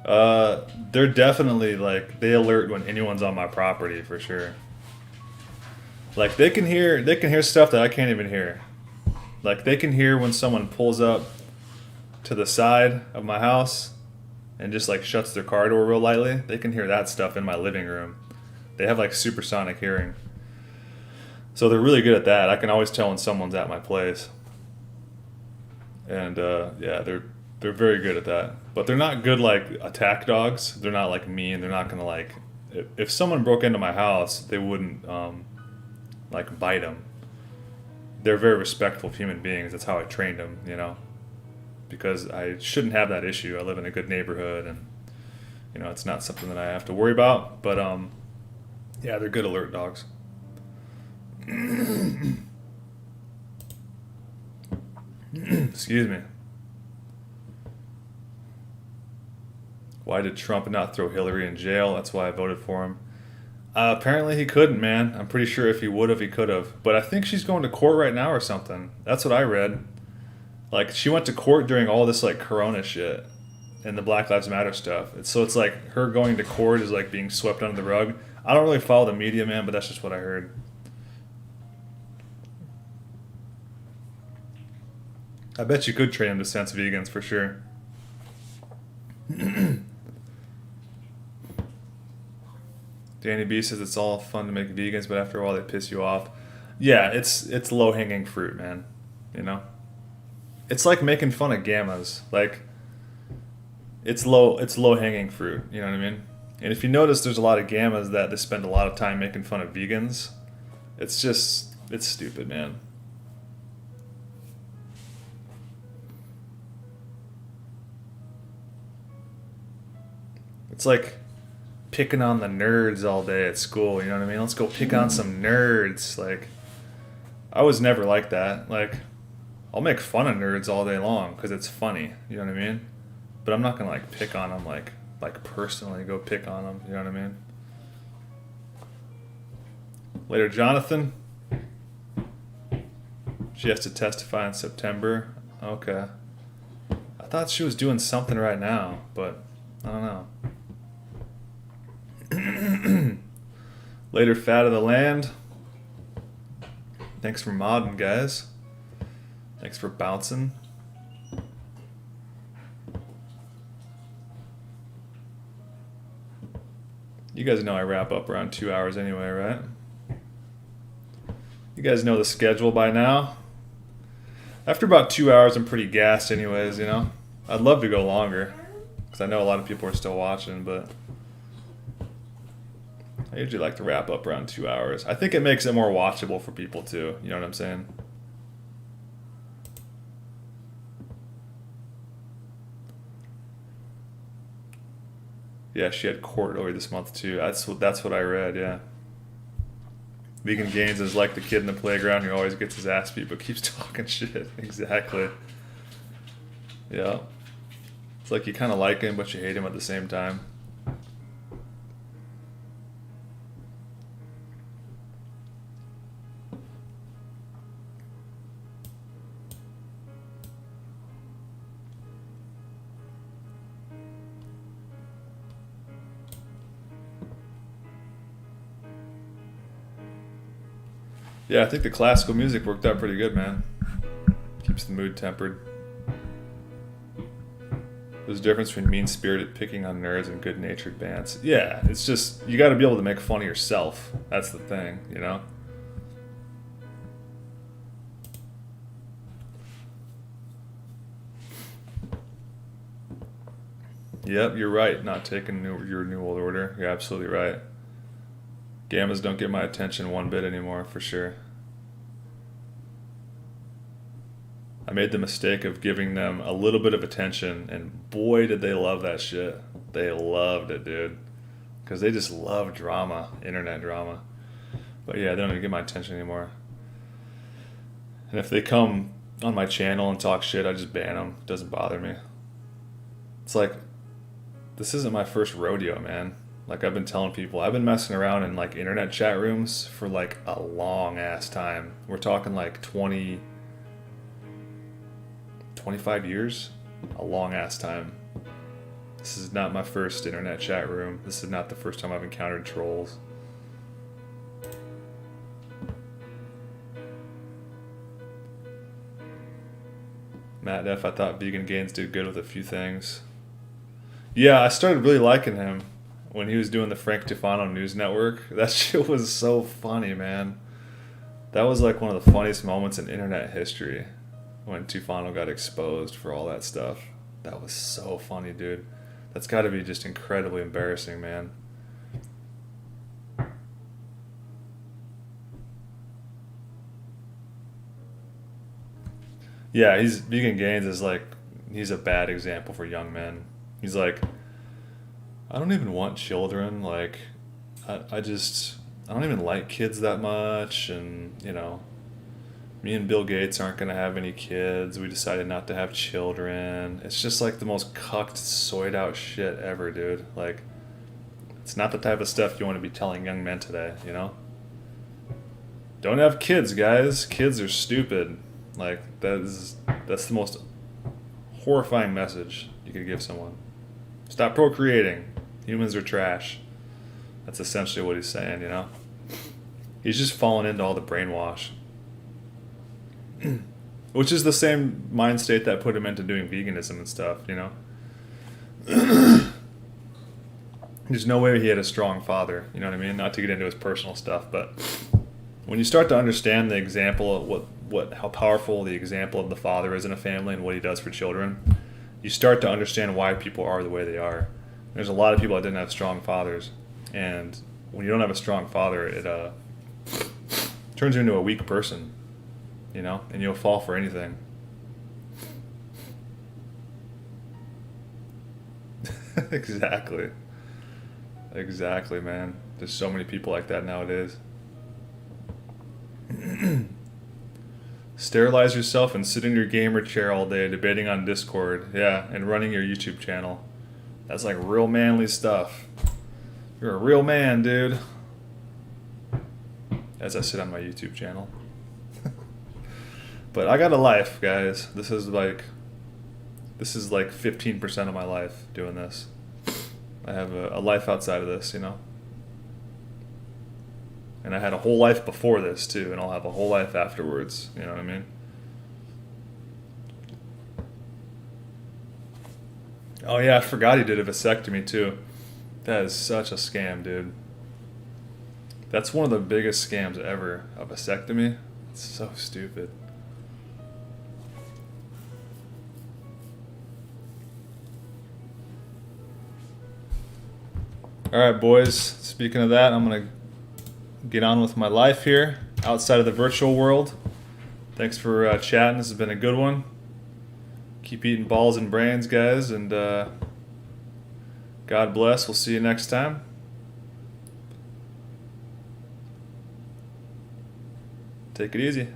They're definitely they alert when anyone's on my property for sure. Like they can hear stuff that I can't even hear. Like they can hear when someone pulls up to the side of my house and just shuts their car door real lightly. They can hear that stuff in my living room. They have supersonic hearing. So they're really good at that. I can always tell when someone's at my place. And yeah, they're very good at that. But they're not good attack dogs. They're not mean. They're not gonna if someone broke into my house, they wouldn't bite them. They're very respectful of human beings. That's how I trained them, because I shouldn't have that issue. I live in a good neighborhood, and it's not something that I have to worry about. But yeah, they're good alert dogs. Excuse me. Why did Trump not throw Hillary in jail? That's why I voted for him. Apparently he couldn't, man. I'm pretty sure if he would have, he could have. But I think she's going to court right now or something. That's what I read. She went to court during all this Corona shit and the Black Lives Matter stuff. So it's her going to court is being swept under the rug. I don't really follow the media, man, but that's just what I heard. I bet you could train him to sense vegans for sure. Danny B says it's all fun to make vegans, but after a while they piss you off. Yeah, it's low-hanging fruit, man. It's like making fun of gammas. It's low-hanging fruit. You know what I mean? And if you notice, there's a lot of gammas that they spend a lot of time making fun of vegans. It's stupid, man. It's like picking on the nerds all day at school, you know what I mean? Let's go pick on some nerds. Like, I was never like that. Like, I'll make fun of nerds all day long because it's funny, you know what I mean? But I'm not gonna like pick on them, like personally go pick on them, you know what I mean? Later, Jonathan. She has to testify in September. Okay. I thought she was doing something right now, but I don't know. Later, Fat of the Land. Thanks for modding, guys. Thanks for bouncing. You guys know I wrap up around 2 hours anyway, right? You guys know the schedule by now. After about 2 hours, I'm pretty gassed anyways, you know? I'd love to go longer, because I know a lot of people are still watching, but I usually like to wrap up around 2 hours. I think it makes it more watchable for people too, you know what I'm saying? Yeah, she had court earlier this month too. That's what I read, yeah. Vegan Gains is like the kid in the playground who always gets his ass beat but keeps talking shit. Exactly. Yeah. It's like you kind of like him but you hate him at the same time. Yeah, I think the classical music worked out pretty good, man. Keeps the mood tempered. There's a difference between mean-spirited picking on nerds and good-natured bands. Yeah, it's just, you gotta be able to make fun of yourself. That's the thing, you know? Yep, you're right, not taking your New World Order. You're absolutely right. Gammas don't get my attention one bit anymore, for sure. I made the mistake of giving them a little bit of attention, and boy, did they love that shit. They loved it, dude. Because they just love drama, internet drama. But yeah, they don't even get my attention anymore. And if they come on my channel and talk shit, I just ban them. It doesn't bother me. It's like, this isn't my first rodeo, man. Like I've been telling people, I've been messing around in like internet chat rooms for like a long ass time. We're talking like 25 years, a long ass time. This is not my first internet chat room. This is not the first time I've encountered trolls. Matt F, I thought Vegan Gains did good with a few things. Yeah, I started really liking him when he was doing the Frank Tufano News Network. That shit was so funny, man. That was like one of the funniest moments in internet history when Tufano got exposed for all that stuff. That was so funny, dude. That's got to be just incredibly embarrassing, man. Yeah, Vegan Gains is like, he's a bad example for young men. He's like, I don't even want children. Like, I don't even like kids that much. And, you know, me and Bill Gates aren't going to have any kids. We decided not to have children. It's just like the most cucked, soyed out shit ever, dude. Like, it's not the type of stuff you want to be telling young men today, you know? Don't have kids, guys. Kids are stupid. Like, that's the most horrifying message you could give someone. Stop procreating. Humans are trash. That's essentially what he's saying, you know? He's just fallen into all the brainwash. Which is the same mind state that put him into doing veganism and stuff, you know? There's no way he had a strong father, you know what I mean? Not to get into his personal stuff, but when you start to understand the example of how powerful the example of the father is in a family and what he does for children, you start to understand why people are the way they are. There's a lot of people that didn't have strong fathers, and when you don't have a strong father, it turns you into a weak person, you know, and you'll fall for anything. Exactly. Exactly, man. There's so many people like that nowadays. Sterilize yourself and sit in your gamer chair all day debating on Discord. Yeah, and running your YouTube channel. That's like real manly stuff. You're a real man, dude. As I sit on my YouTube channel. But I got a life, guys. This is like 15% of my life doing this. I have a life outside of this, you know? And I had a whole life before this, too, and I'll have a whole life afterwards. You know what I mean? Oh, yeah, I forgot he did a vasectomy, too. That is such a scam, dude. That's one of the biggest scams ever, a vasectomy. It's so stupid. All right, boys. Speaking of that, I'm going to get on with my life here outside of the virtual world. Thanks for chatting. This has been a good one. Keep eating balls and brains, guys, and God bless. We'll see you next time. Take it easy.